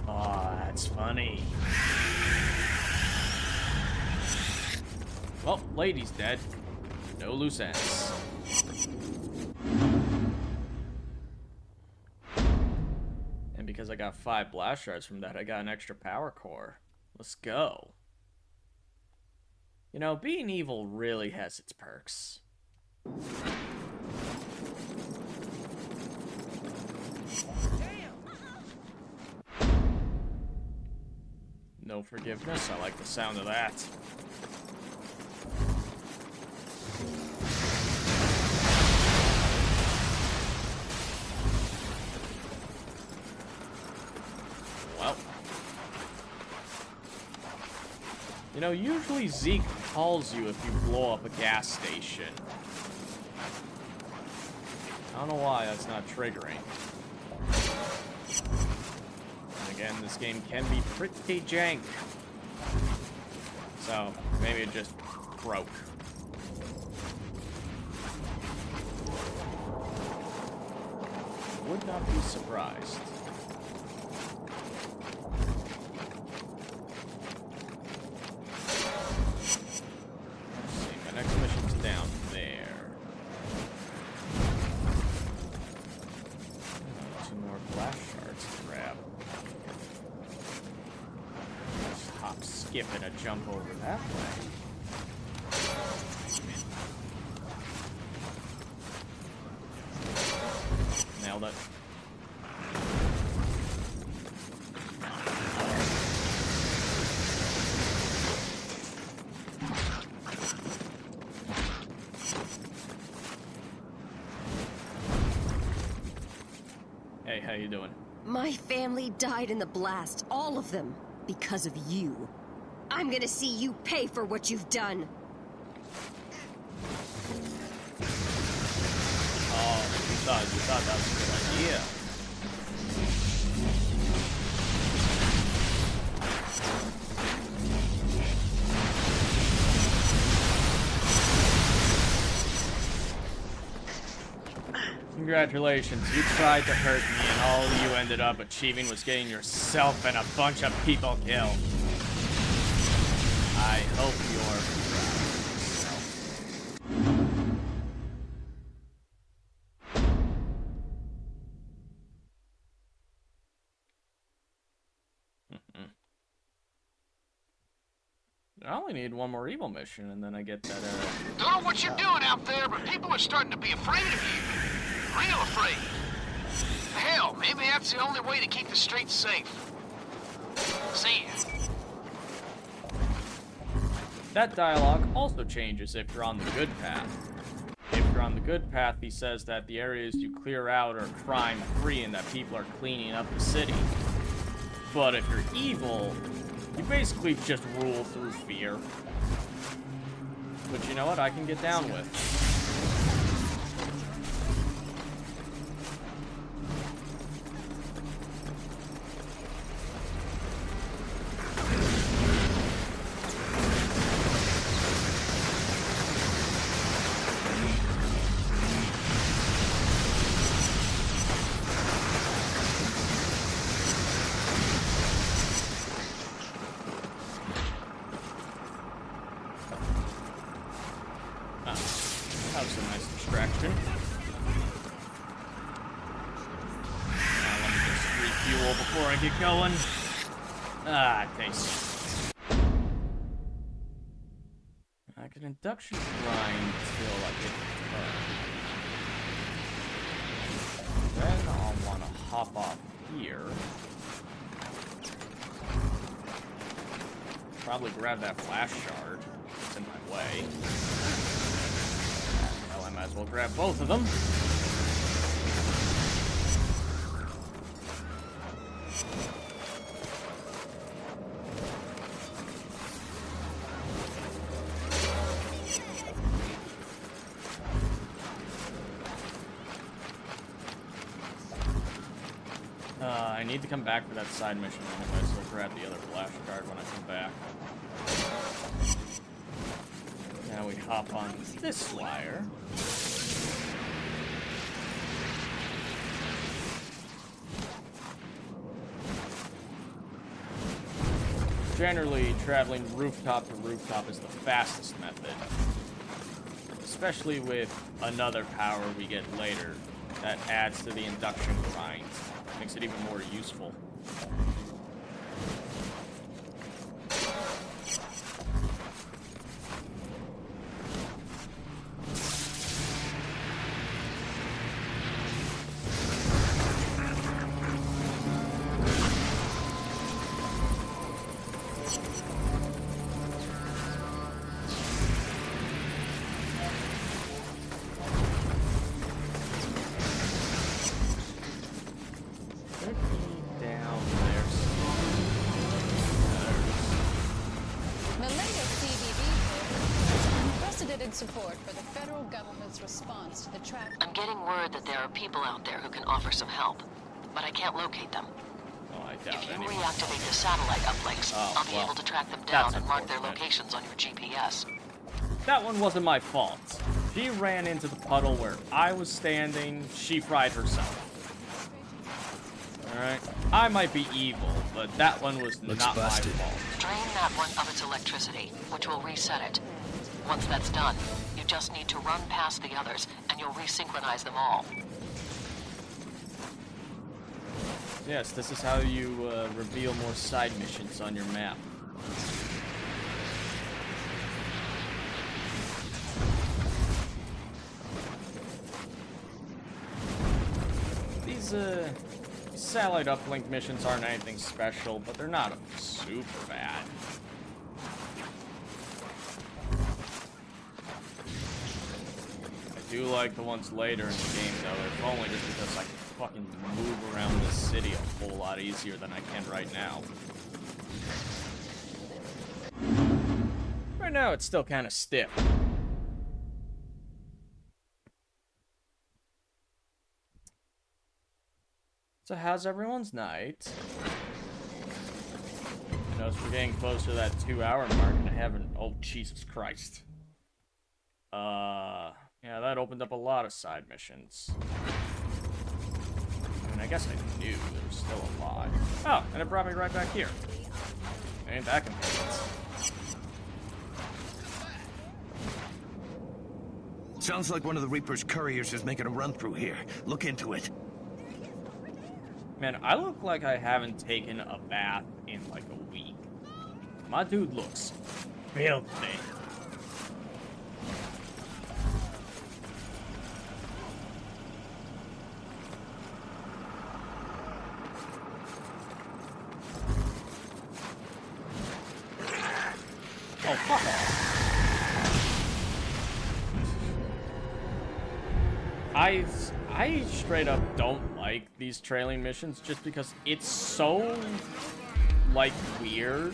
Aw, that's funny. Well, lady's dead. No loose ends. And because I got 5 blast shards from that, I got an extra power core. Let's go. You know, being evil really has its perks. No forgiveness. I like the sound of that. Well. You know, usually Zeke calls you if you blow up a gas station. I don't know why that's not triggering. And again, this game can be pretty jank. So, maybe it just broke. Would not be surprised. Let's see, my next mission's down there. 2 more blast shards to grab. Just hop, skip, and a jump over that way. Nailed it. Hey, how you doing? My family died in the blast, all of them, because of you. I'm gonna see you pay for what you've done. Oh, you thought that was a good idea. Congratulations, you tried to hurt me and all you ended up achieving was getting yourself and a bunch of people killed. I hope you're proud of yourself. I only need 1 more evil mission and then I get that, Don't know what you're doing out there, but people are starting to be afraid of you. Real afraid. Hell, maybe after It's the only way to keep the streets safe. See ya. That dialogue also changes if you're on the good path. If you're on the good path, he says that the areas you clear out are crime-free and that people are cleaning up the city. But if you're evil, you basically just rule through fear. But you know what? I can get down with. That was a nice distraction. Now let me just refuel before I get going. Ah, tastes. I can induction grind till I get the turn. Then I'll want to hop off here. Probably grab that flash shard. It's in my way. Well, I might as well grab both of them. I need to come back for that side mission anyway, so I'll grab the other flash card when I come back. Now we hop on this wire. Generally, traveling rooftop to rooftop is the fastest method. Especially with another power we get later that adds to the induction grind. Makes it even more useful. Support for the federal government's response to the trap. I'm getting word that there are people out there who can offer some help, but I can't locate them. Oh, I doubt if you anyone. Reactivate the satellite uplinks, I'll be able to track them down and mark their locations on your GPS. That one wasn't my fault. She ran into the puddle where I was standing. She fried herself. Alright? I might be evil, but that one was not my fault. Drain that one of its electricity, which will reset it. Once that's done, you just need to run past the others, and you'll resynchronize them all. Yes, this is how you reveal more side missions on your map. These satellite uplink missions aren't anything special, but they're not super bad. I do like the ones later in the game, though, if only just because I can fucking move around this city a whole lot easier than I can right now. Right now, it's still kind of stiff. So how's everyone's night? I notice we're getting closer to that 2-hour mark, and I haven't... Oh, Jesus Christ. Yeah, that opened up a lot of side missions. I mean, I guess I knew there was still a lot. Oh, and it brought me right back here. Ain't that convenient. Sounds like one of the Reaper's couriers is making a run through here. Look into it. Man, I look like I haven't taken a bath in like a week. My dude looks filthy. Oh, fuck off. I straight up don't like these trailing missions just because it's so, like, weird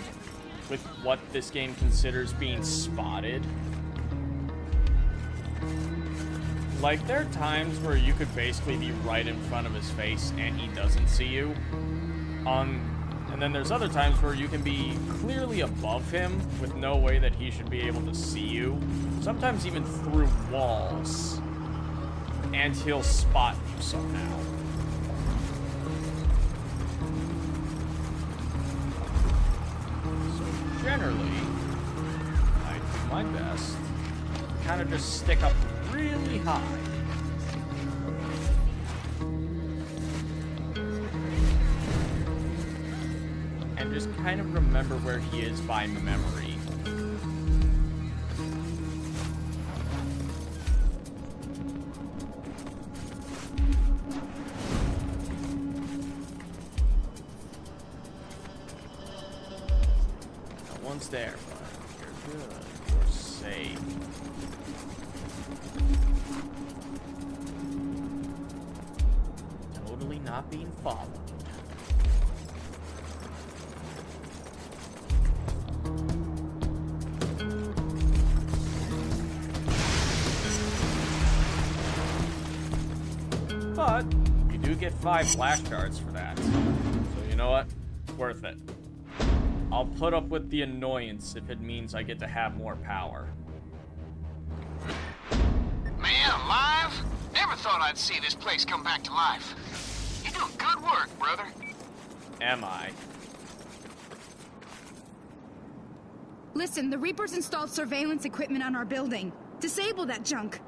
with what this game considers being spotted. Like, there are times where you could basically be right in front of his face and he doesn't see you. And then there's other times where you can be clearly above him with no way that he should be able to see you. Sometimes even through walls. And he'll spot you somehow. So generally, I do my best to kind of just stick up really high. And just kind of remember where he is by memory. No one's there, but you're good. You're safe. Totally not being followed. But you do get 5 flash cards for that. So you know what? Worth it. I'll put up with the annoyance if it means I get to have more power. Man, alive? Never thought I'd see this place come back to life. You're doing good work, brother. Am I? Listen, the Reapers installed surveillance equipment on our building. Disable that junk.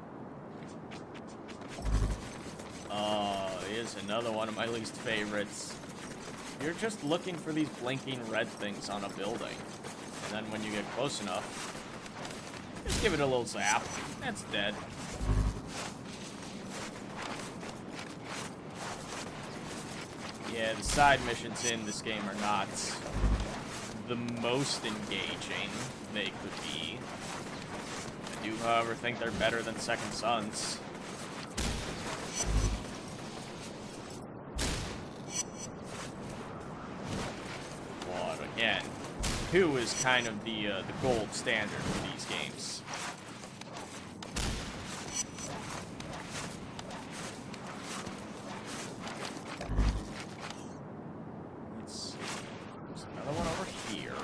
Oh, here's another one of my least favorites. You're just looking for these blinking red things on a building. And then when you get close enough, just give it a little zap. That's dead. Yeah, the side missions in this game are not the most engaging they could be. I do, however, think they're better than Second Sons. But again, 2 is kind of the gold standard for these games. Let's see. There's another one over here.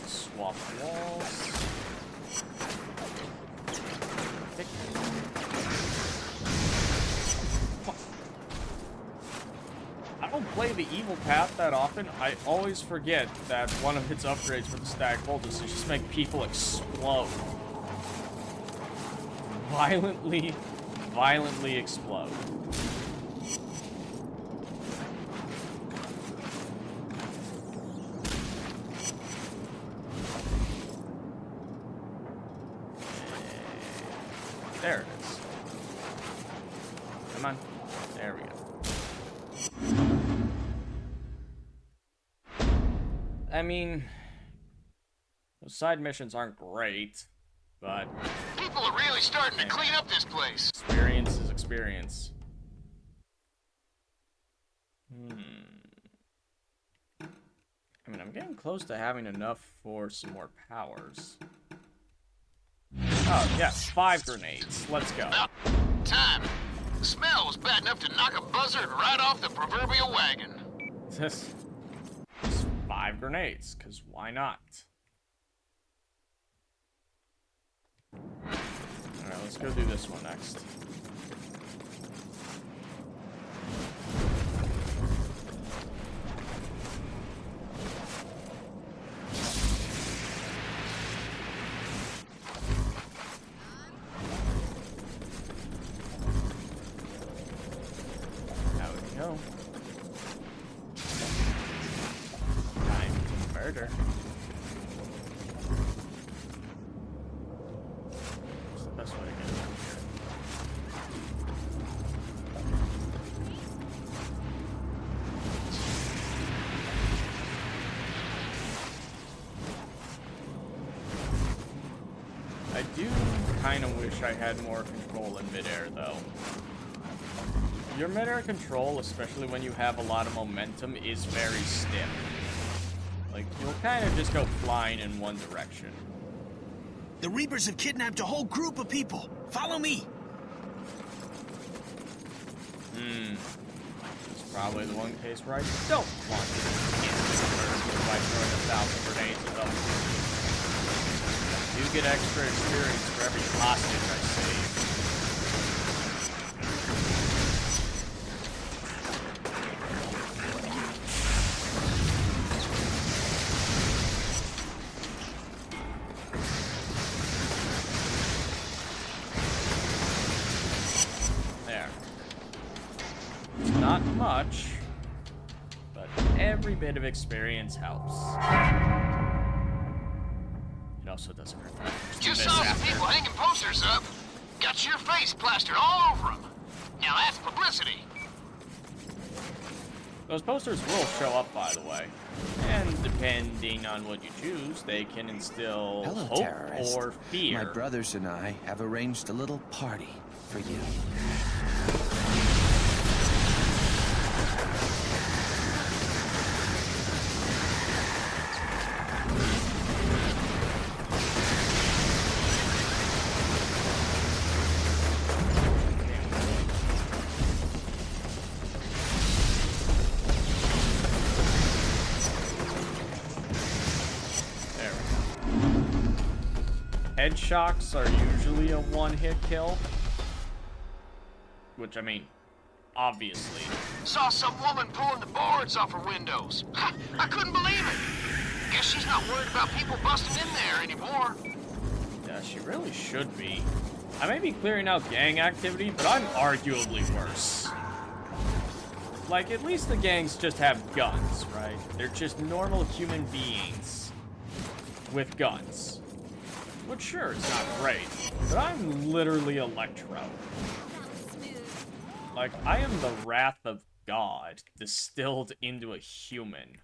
Swap walls. I don't play the evil path that often. I always forget that one of its upgrades for the static bolt is to just make people explode. Violently explode. There it is. Come on. There we go. I mean, those side missions aren't great, but People are really starting to clean up this place. experience is experience. I mean, I'm getting close to having enough for some more powers. Oh, yes, 5 grenades. Let's go. About time. The smell was bad enough to knock a buzzard right off the proverbial wagon. Just 5 grenades, because why not? Alright, let's go do this one next. Go. Time to murder. What's the best way to get around here? kind of wish I had more control in midair, though. Your midair control, especially when you have a lot of momentum, is very stiff. Like, you'll kind of just go flying in one direction. The Reapers have kidnapped a whole group of people. Follow me. It's probably the one case where I don't want to get murdered by throwing 1,000 grenades at them. You get extra experience for every hostage I save. Not much, but every bit of experience helps. It also doesn't hurt much. Just saw some people hanging posters up. Got your face plastered all over them. Now that's publicity. Those posters will show up, by the way. And depending on what you choose, they can instill hope terrorist. or fear. My brothers and I have arranged a little party for you. Head shocks are usually a one-hit kill. Which, I mean, obviously. Saw some woman pulling the boards off her windows. I couldn't believe it. Guess she's not worried about people busting in there anymore. Yeah, she really should be. I may be clearing out gang activity, but I'm arguably worse. Like, at least the gangs just have guns, right? They're just normal human beings with guns. Which, sure, it's not great, but I'm literally Electro. Like, I am the wrath of God distilled into a human.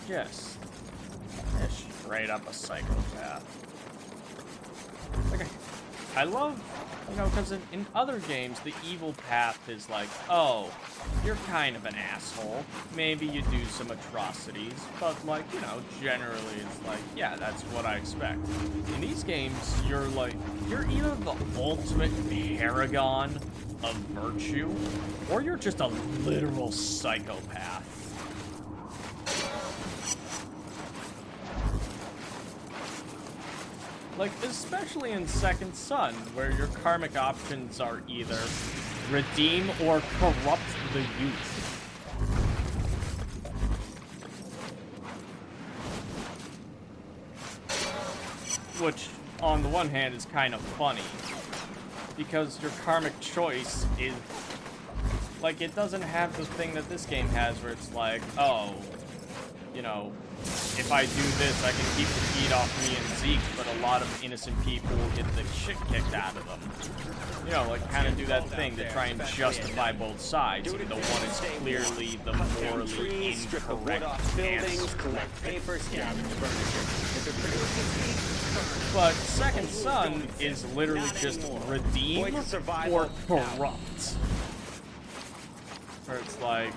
Yes. Straight up a psychopath. Like, I love, you know, because in other games, the evil path is like, oh, you're kind of an asshole. Maybe you do some atrocities, but, like, you know, generally it's like, yeah, that's what I expect. In these games, you're like, you're either the ultimate paragon of virtue, or you're just a literal psychopath. Like, especially in Second Son, where your karmic options are either redeem or corrupt the youth. Which, on the one hand, is kind of funny, because your karmic choice is, like, it doesn't have the thing that this game has, where it's like, oh, you know, if I do this, I can keep the heat off me and Zeke, but a lot of innocent people will get the shit kicked out of them. You know, like, kind of do that thing to try and justify both sides, even though one is clearly the morally incorrect answer. But Second Son is literally just redeem or corrupt. Where it's like,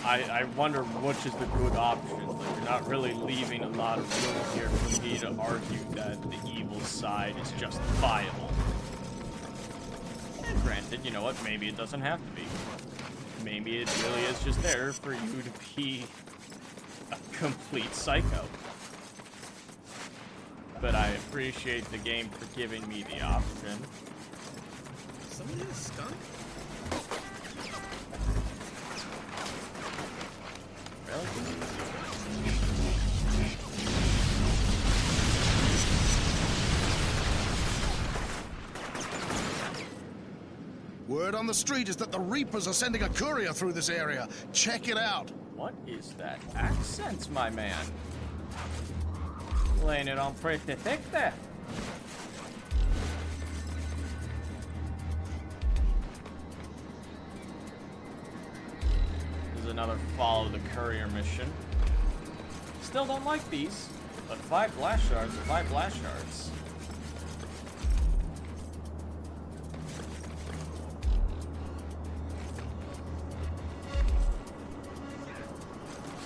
I wonder which is the good option. Like, you're not really leaving a lot of room here for me to argue that the evil side is justifiable. And granted, you know what, maybe it doesn't have to be. Maybe it really is just there for you to be a complete psycho. But I appreciate the game for giving me the option. Somebody in a skunk? Word on the street is that the Reapers are sending a courier through this area. Check it out. What is that accent, my man? Laying it on pretty thick there. another follow the courier mission. Still don't like these, but 5 blast shards are 5 blast shards.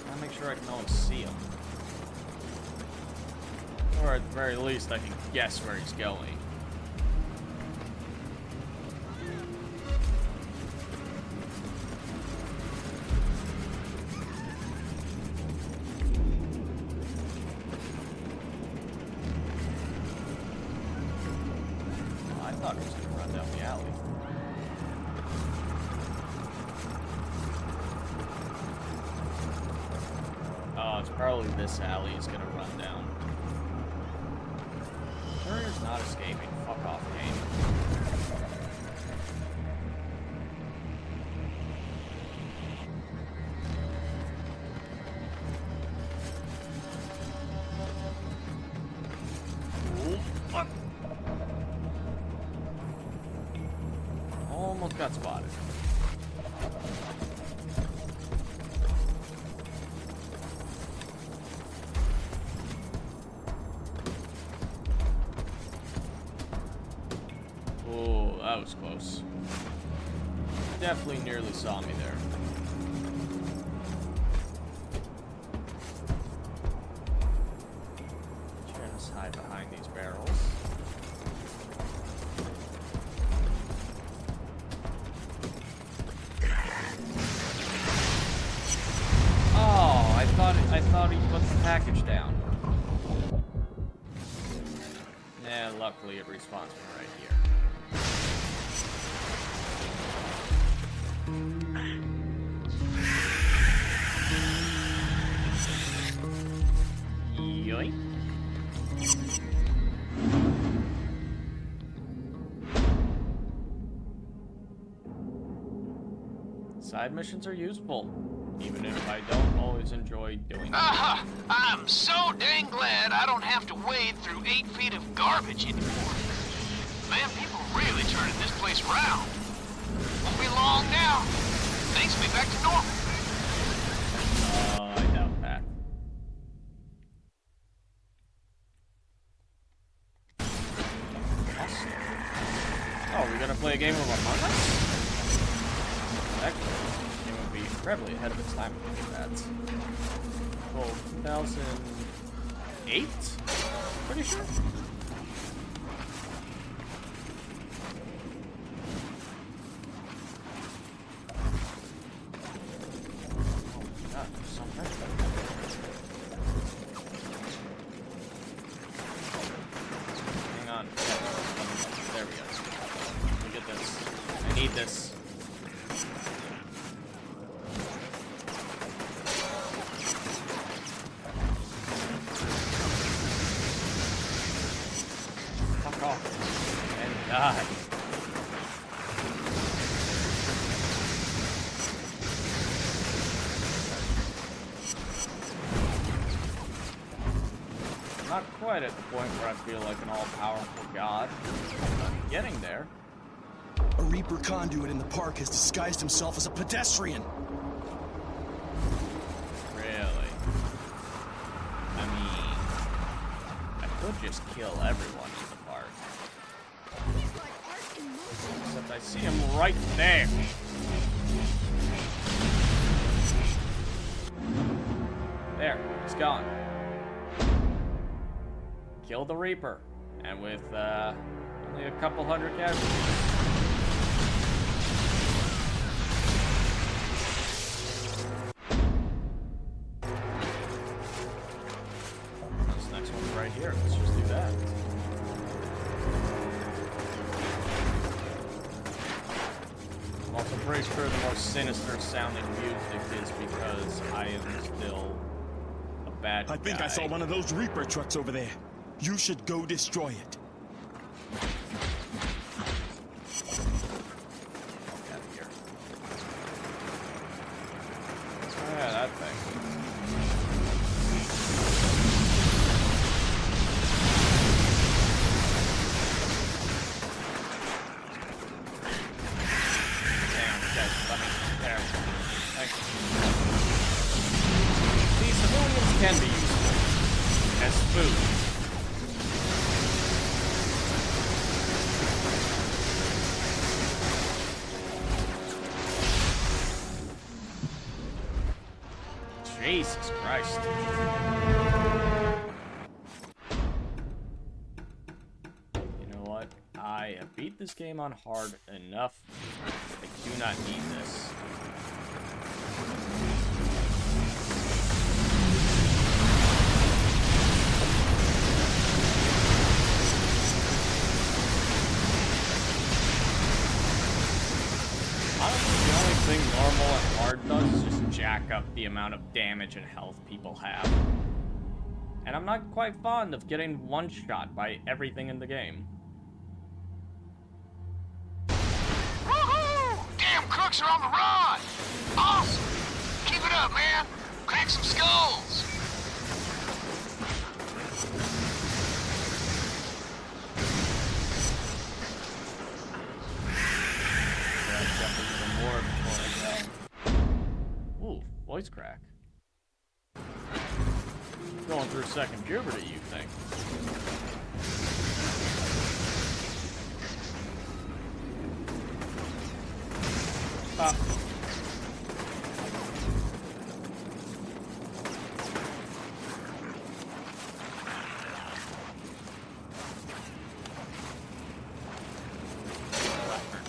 Gotta make sure I can always see him. Or at the very least, I can guess where he's going. I thought he was going to run down the alley. Oh, it's probably this alley he's going to run down. Courier's not escaping. Fuck off, game. Ooh, fuck. Almost got spotted. Oh, that was close. Definitely nearly saw me there. Just hide behind these barrels. Oh, I thought he put the package down. Yeah, luckily it respawns me right here. Yoink. Side missions are useful, even if I don't always enjoy doing them. I'm so dang glad I don't have to wade through 8 feet of garbage anymore. Man, people really turning this place around. Won't be long now. Things will be back to normal. I doubt that. Awesome. Oh, we're gonna play a game of Among Us? Actually, this game would be incredibly ahead of its time if we did that. Oh, 2008? Pretty sure? Hang on. There we go. Let me get this. I need this. Fuck off. And die. Not quite at the point where I feel like an all-powerful god, but I'm getting there. A Reaper conduit in the park has disguised himself as a pedestrian. Really? I mean, I could just kill everyone in the park. Except I see him right there. There, he's gone. Kill the Reaper, and with only a couple hundred casualties. This next one's right here. Let's just do that. I'm also pretty sure the more sinister sounding music is because I am still a bad guy. I think I saw one of those Reaper trucks over there. You should go destroy it. Out of here. Oh yeah, that thing. Damn, okay, let me. There. Thanks. food. Jesus Christ. You know what? I have beat this game on hard enough. I do not need this. Honestly, the only thing normal and hard does is just jack up the amount of damage and health people have. And I'm not quite fond of getting one-shot by everything in the game. Woohoo! Damn crooks are on the run! Awesome! Keep it up, man! Crack some skulls! Ooh, voice crack. Going through second puberty, you think?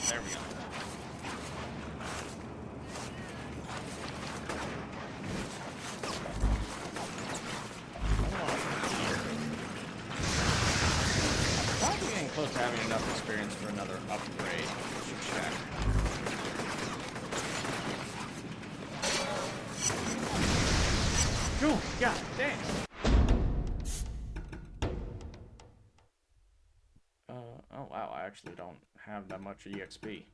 There we go. Probably getting close to having enough experience for another upgrade. Should check. Cool. God damn. Oh wow, I actually don't have that much EXP.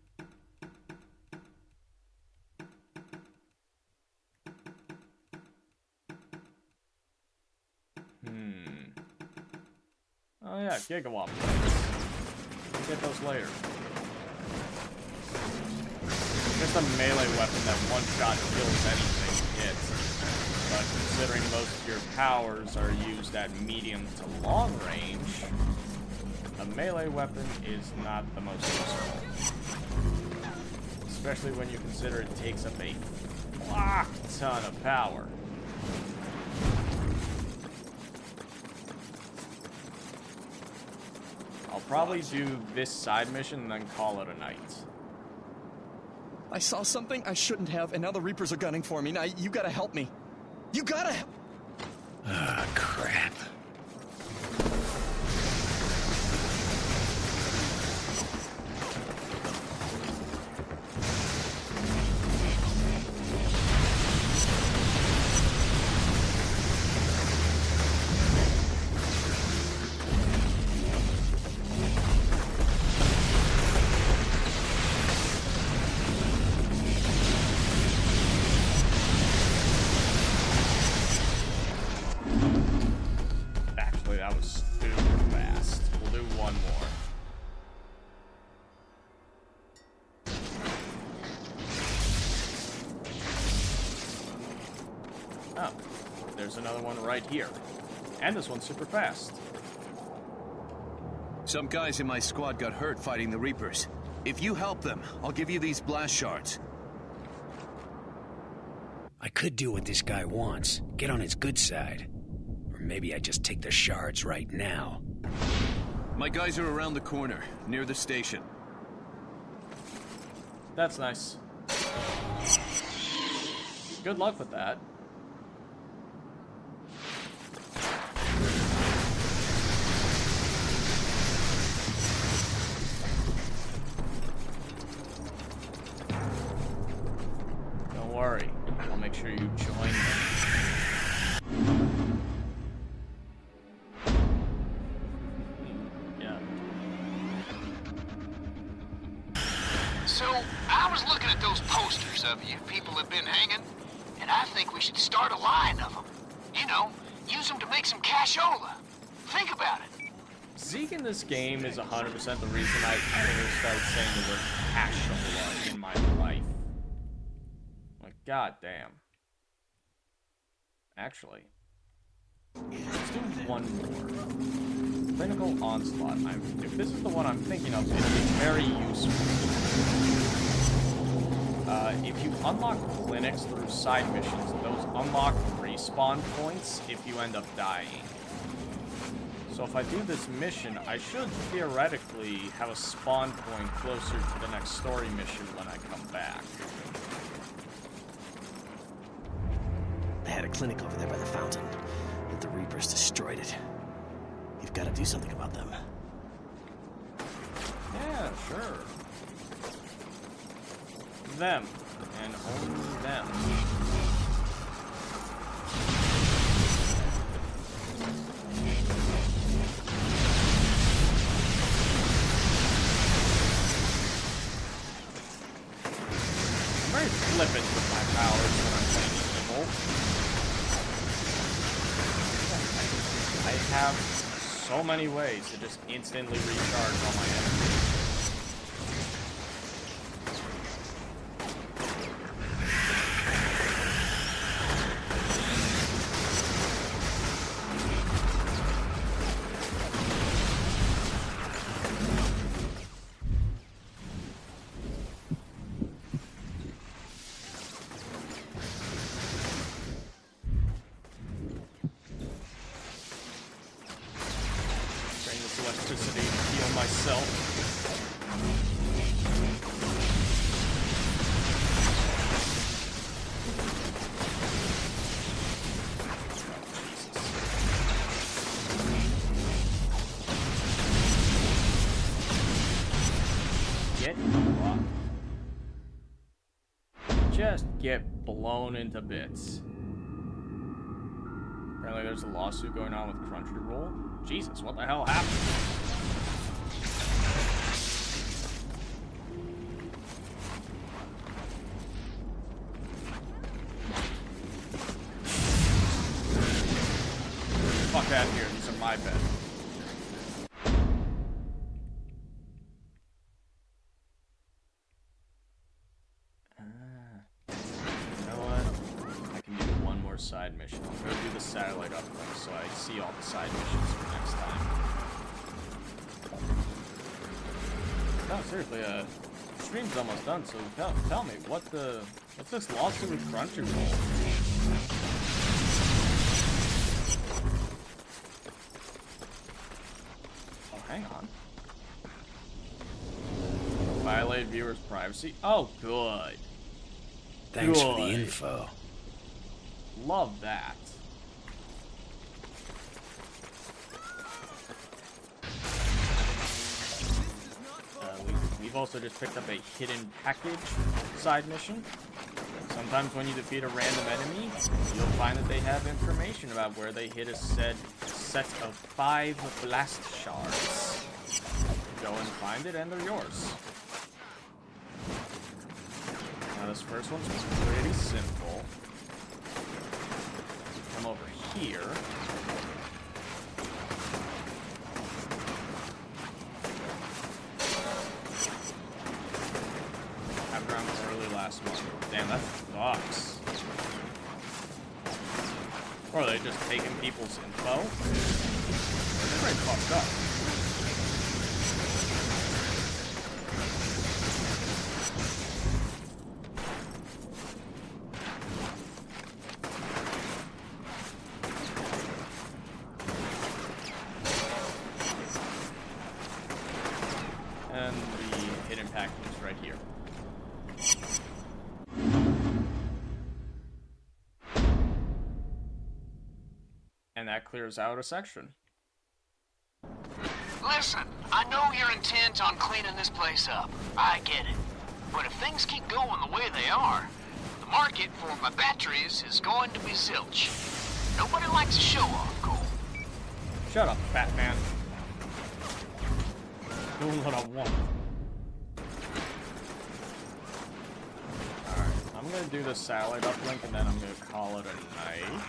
Oh yeah, gigawatt plates. We'll get those later. Just a melee weapon that one-shot kills anything it hits. But considering most of your powers are used at medium to long range, a melee weapon is not the most useful. Especially when you consider it takes up a fuck ton of power. I'll probably do this side mission and then call it a night. I saw something I shouldn't have, and now the Reapers are gunning for me. Now, you gotta help me. You gotta help! Ah, crap. Actually, that was super fast. We'll do one more. Oh, there's another one right here. And this one's super fast. Some guys in my squad got hurt fighting the Reapers. If you help them, I'll give you these blast shards. I could do what this guy wants. Get on his good side. Or maybe I just take the shards right now. My guys are around the corner, near the station. That's nice. Good luck with that. Don't worry, I'll make sure you join them. Yeah. So, I was looking at those posters of you people have been hanging, and I think we should start a line of them. You know, use them to make some cashola. Think about it. Zeke in this game is 100% the reason I ever started saying the word cashola in my life. Like, goddamn. Actually, Let's do one more. Clinical Onslaught. If this is the one I'm thinking of, it'll be very useful. If you unlock clinics through side missions, those unlock respawn points if you end up dying. So if I do this mission, I should theoretically have a spawn point closer to the next story mission when I come back. I had a clinic over there by the fountain, but the Reapers destroyed it. You've got to do something about them. Yeah, sure. Them, and only them. I'm very flippant with my powers when I'm playing evil. I have so many ways to just instantly recharge all my enemies. Electricity to heal myself. Get blocked. Just get blown into bits. Apparently there's a lawsuit going on with Crunchyroll. Jesus, what the hell happened? Fuck out of here, these are my beds. You know what? I can do one more side mission. I'll go do the satellite uplink so I see all the side missions for next time. No, seriously, stream's almost done, so tell me, what's this lawsuit with Crunchyroll? Oh, hang on. Violate viewers' privacy? Oh, good. Thanks for the info. Love that. We've also just picked up a hidden package side mission. Sometimes when you defeat a random enemy, you'll find that they have information about where they hid a set of 5 blast shards. Go and find it and they're yours. Now this first one's pretty simple. Come over here. Last month. Damn, that sucks. Or are they just taking people's info? They're pretty fucked up. And the hidden package is right here. And that clears out a section. Listen, I know you're intent on cleaning this place up. I get it. But if things keep going the way they are, the market for my batteries is going to be zilch. Nobody likes a show-off, Cole. Shut up, fat man. Doing what I want. Alright, I'm gonna do the satellite uplink and then I'm gonna call it a night.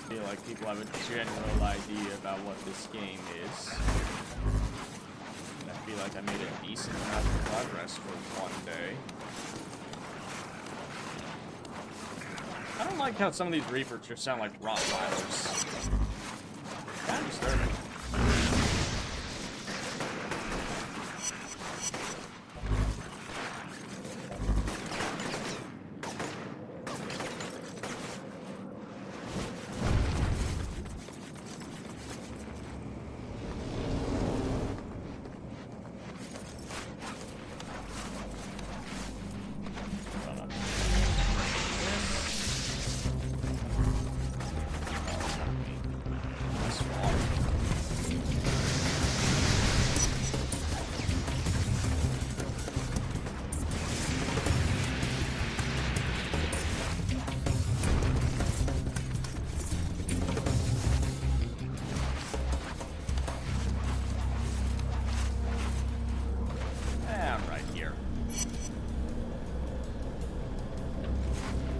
I feel like people have a general idea about what this game is. And I feel like I made a decent amount of progress for one day. I don't don't like how some of these Reapers just sound like Rottweilers. Kind of disturbing.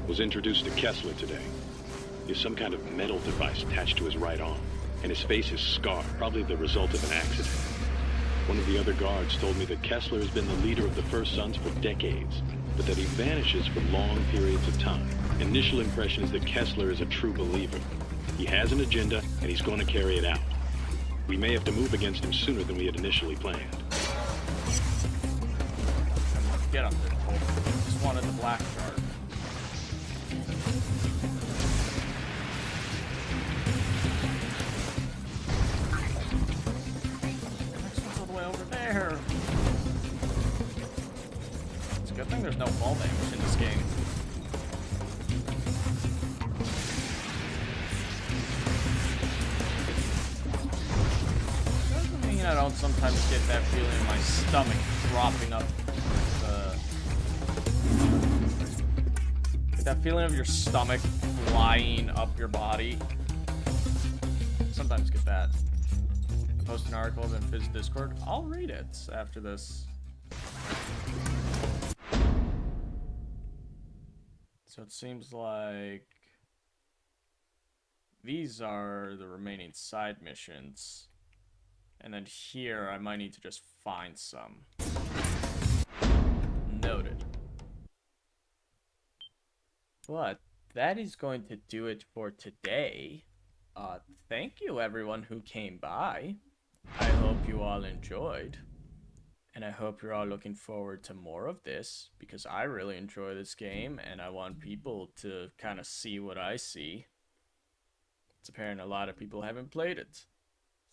Was introduced to Kessler today. He has some kind of metal device attached to his right arm, and his face is scarred, probably the result of an accident. One of the other guards told me that Kessler has been the leader of the First Sons for decades, but that he vanishes for long periods of time. Initial impression is that Kessler is a true believer. He has an agenda, and he's going to carry it out. We may have to move against him sooner than we had initially planned. Get up there, Cole. Just wanted the black guard. Over there. It's a good thing there's no fall damage in this game. Doesn't mean I don't sometimes get that feeling in my stomach dropping up get that feeling of your stomach flying up your body. Sometimes get that. Post an article in Fizz Discord. I'll read it after this. So it seems like these are the remaining side missions. And then here I might need to just find some. Noted. But that is going to do it for today. Thank you everyone who came by. I hope you all enjoyed, and I hope you're all looking forward to more of this, because I really enjoy this game, and I want people to kind of see what I see. It's apparent a lot of people haven't played it,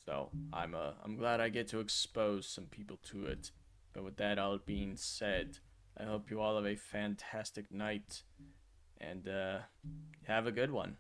so I'm glad I get to expose some people to it. But with that all being said, I hope you all have a fantastic night, and have a good one.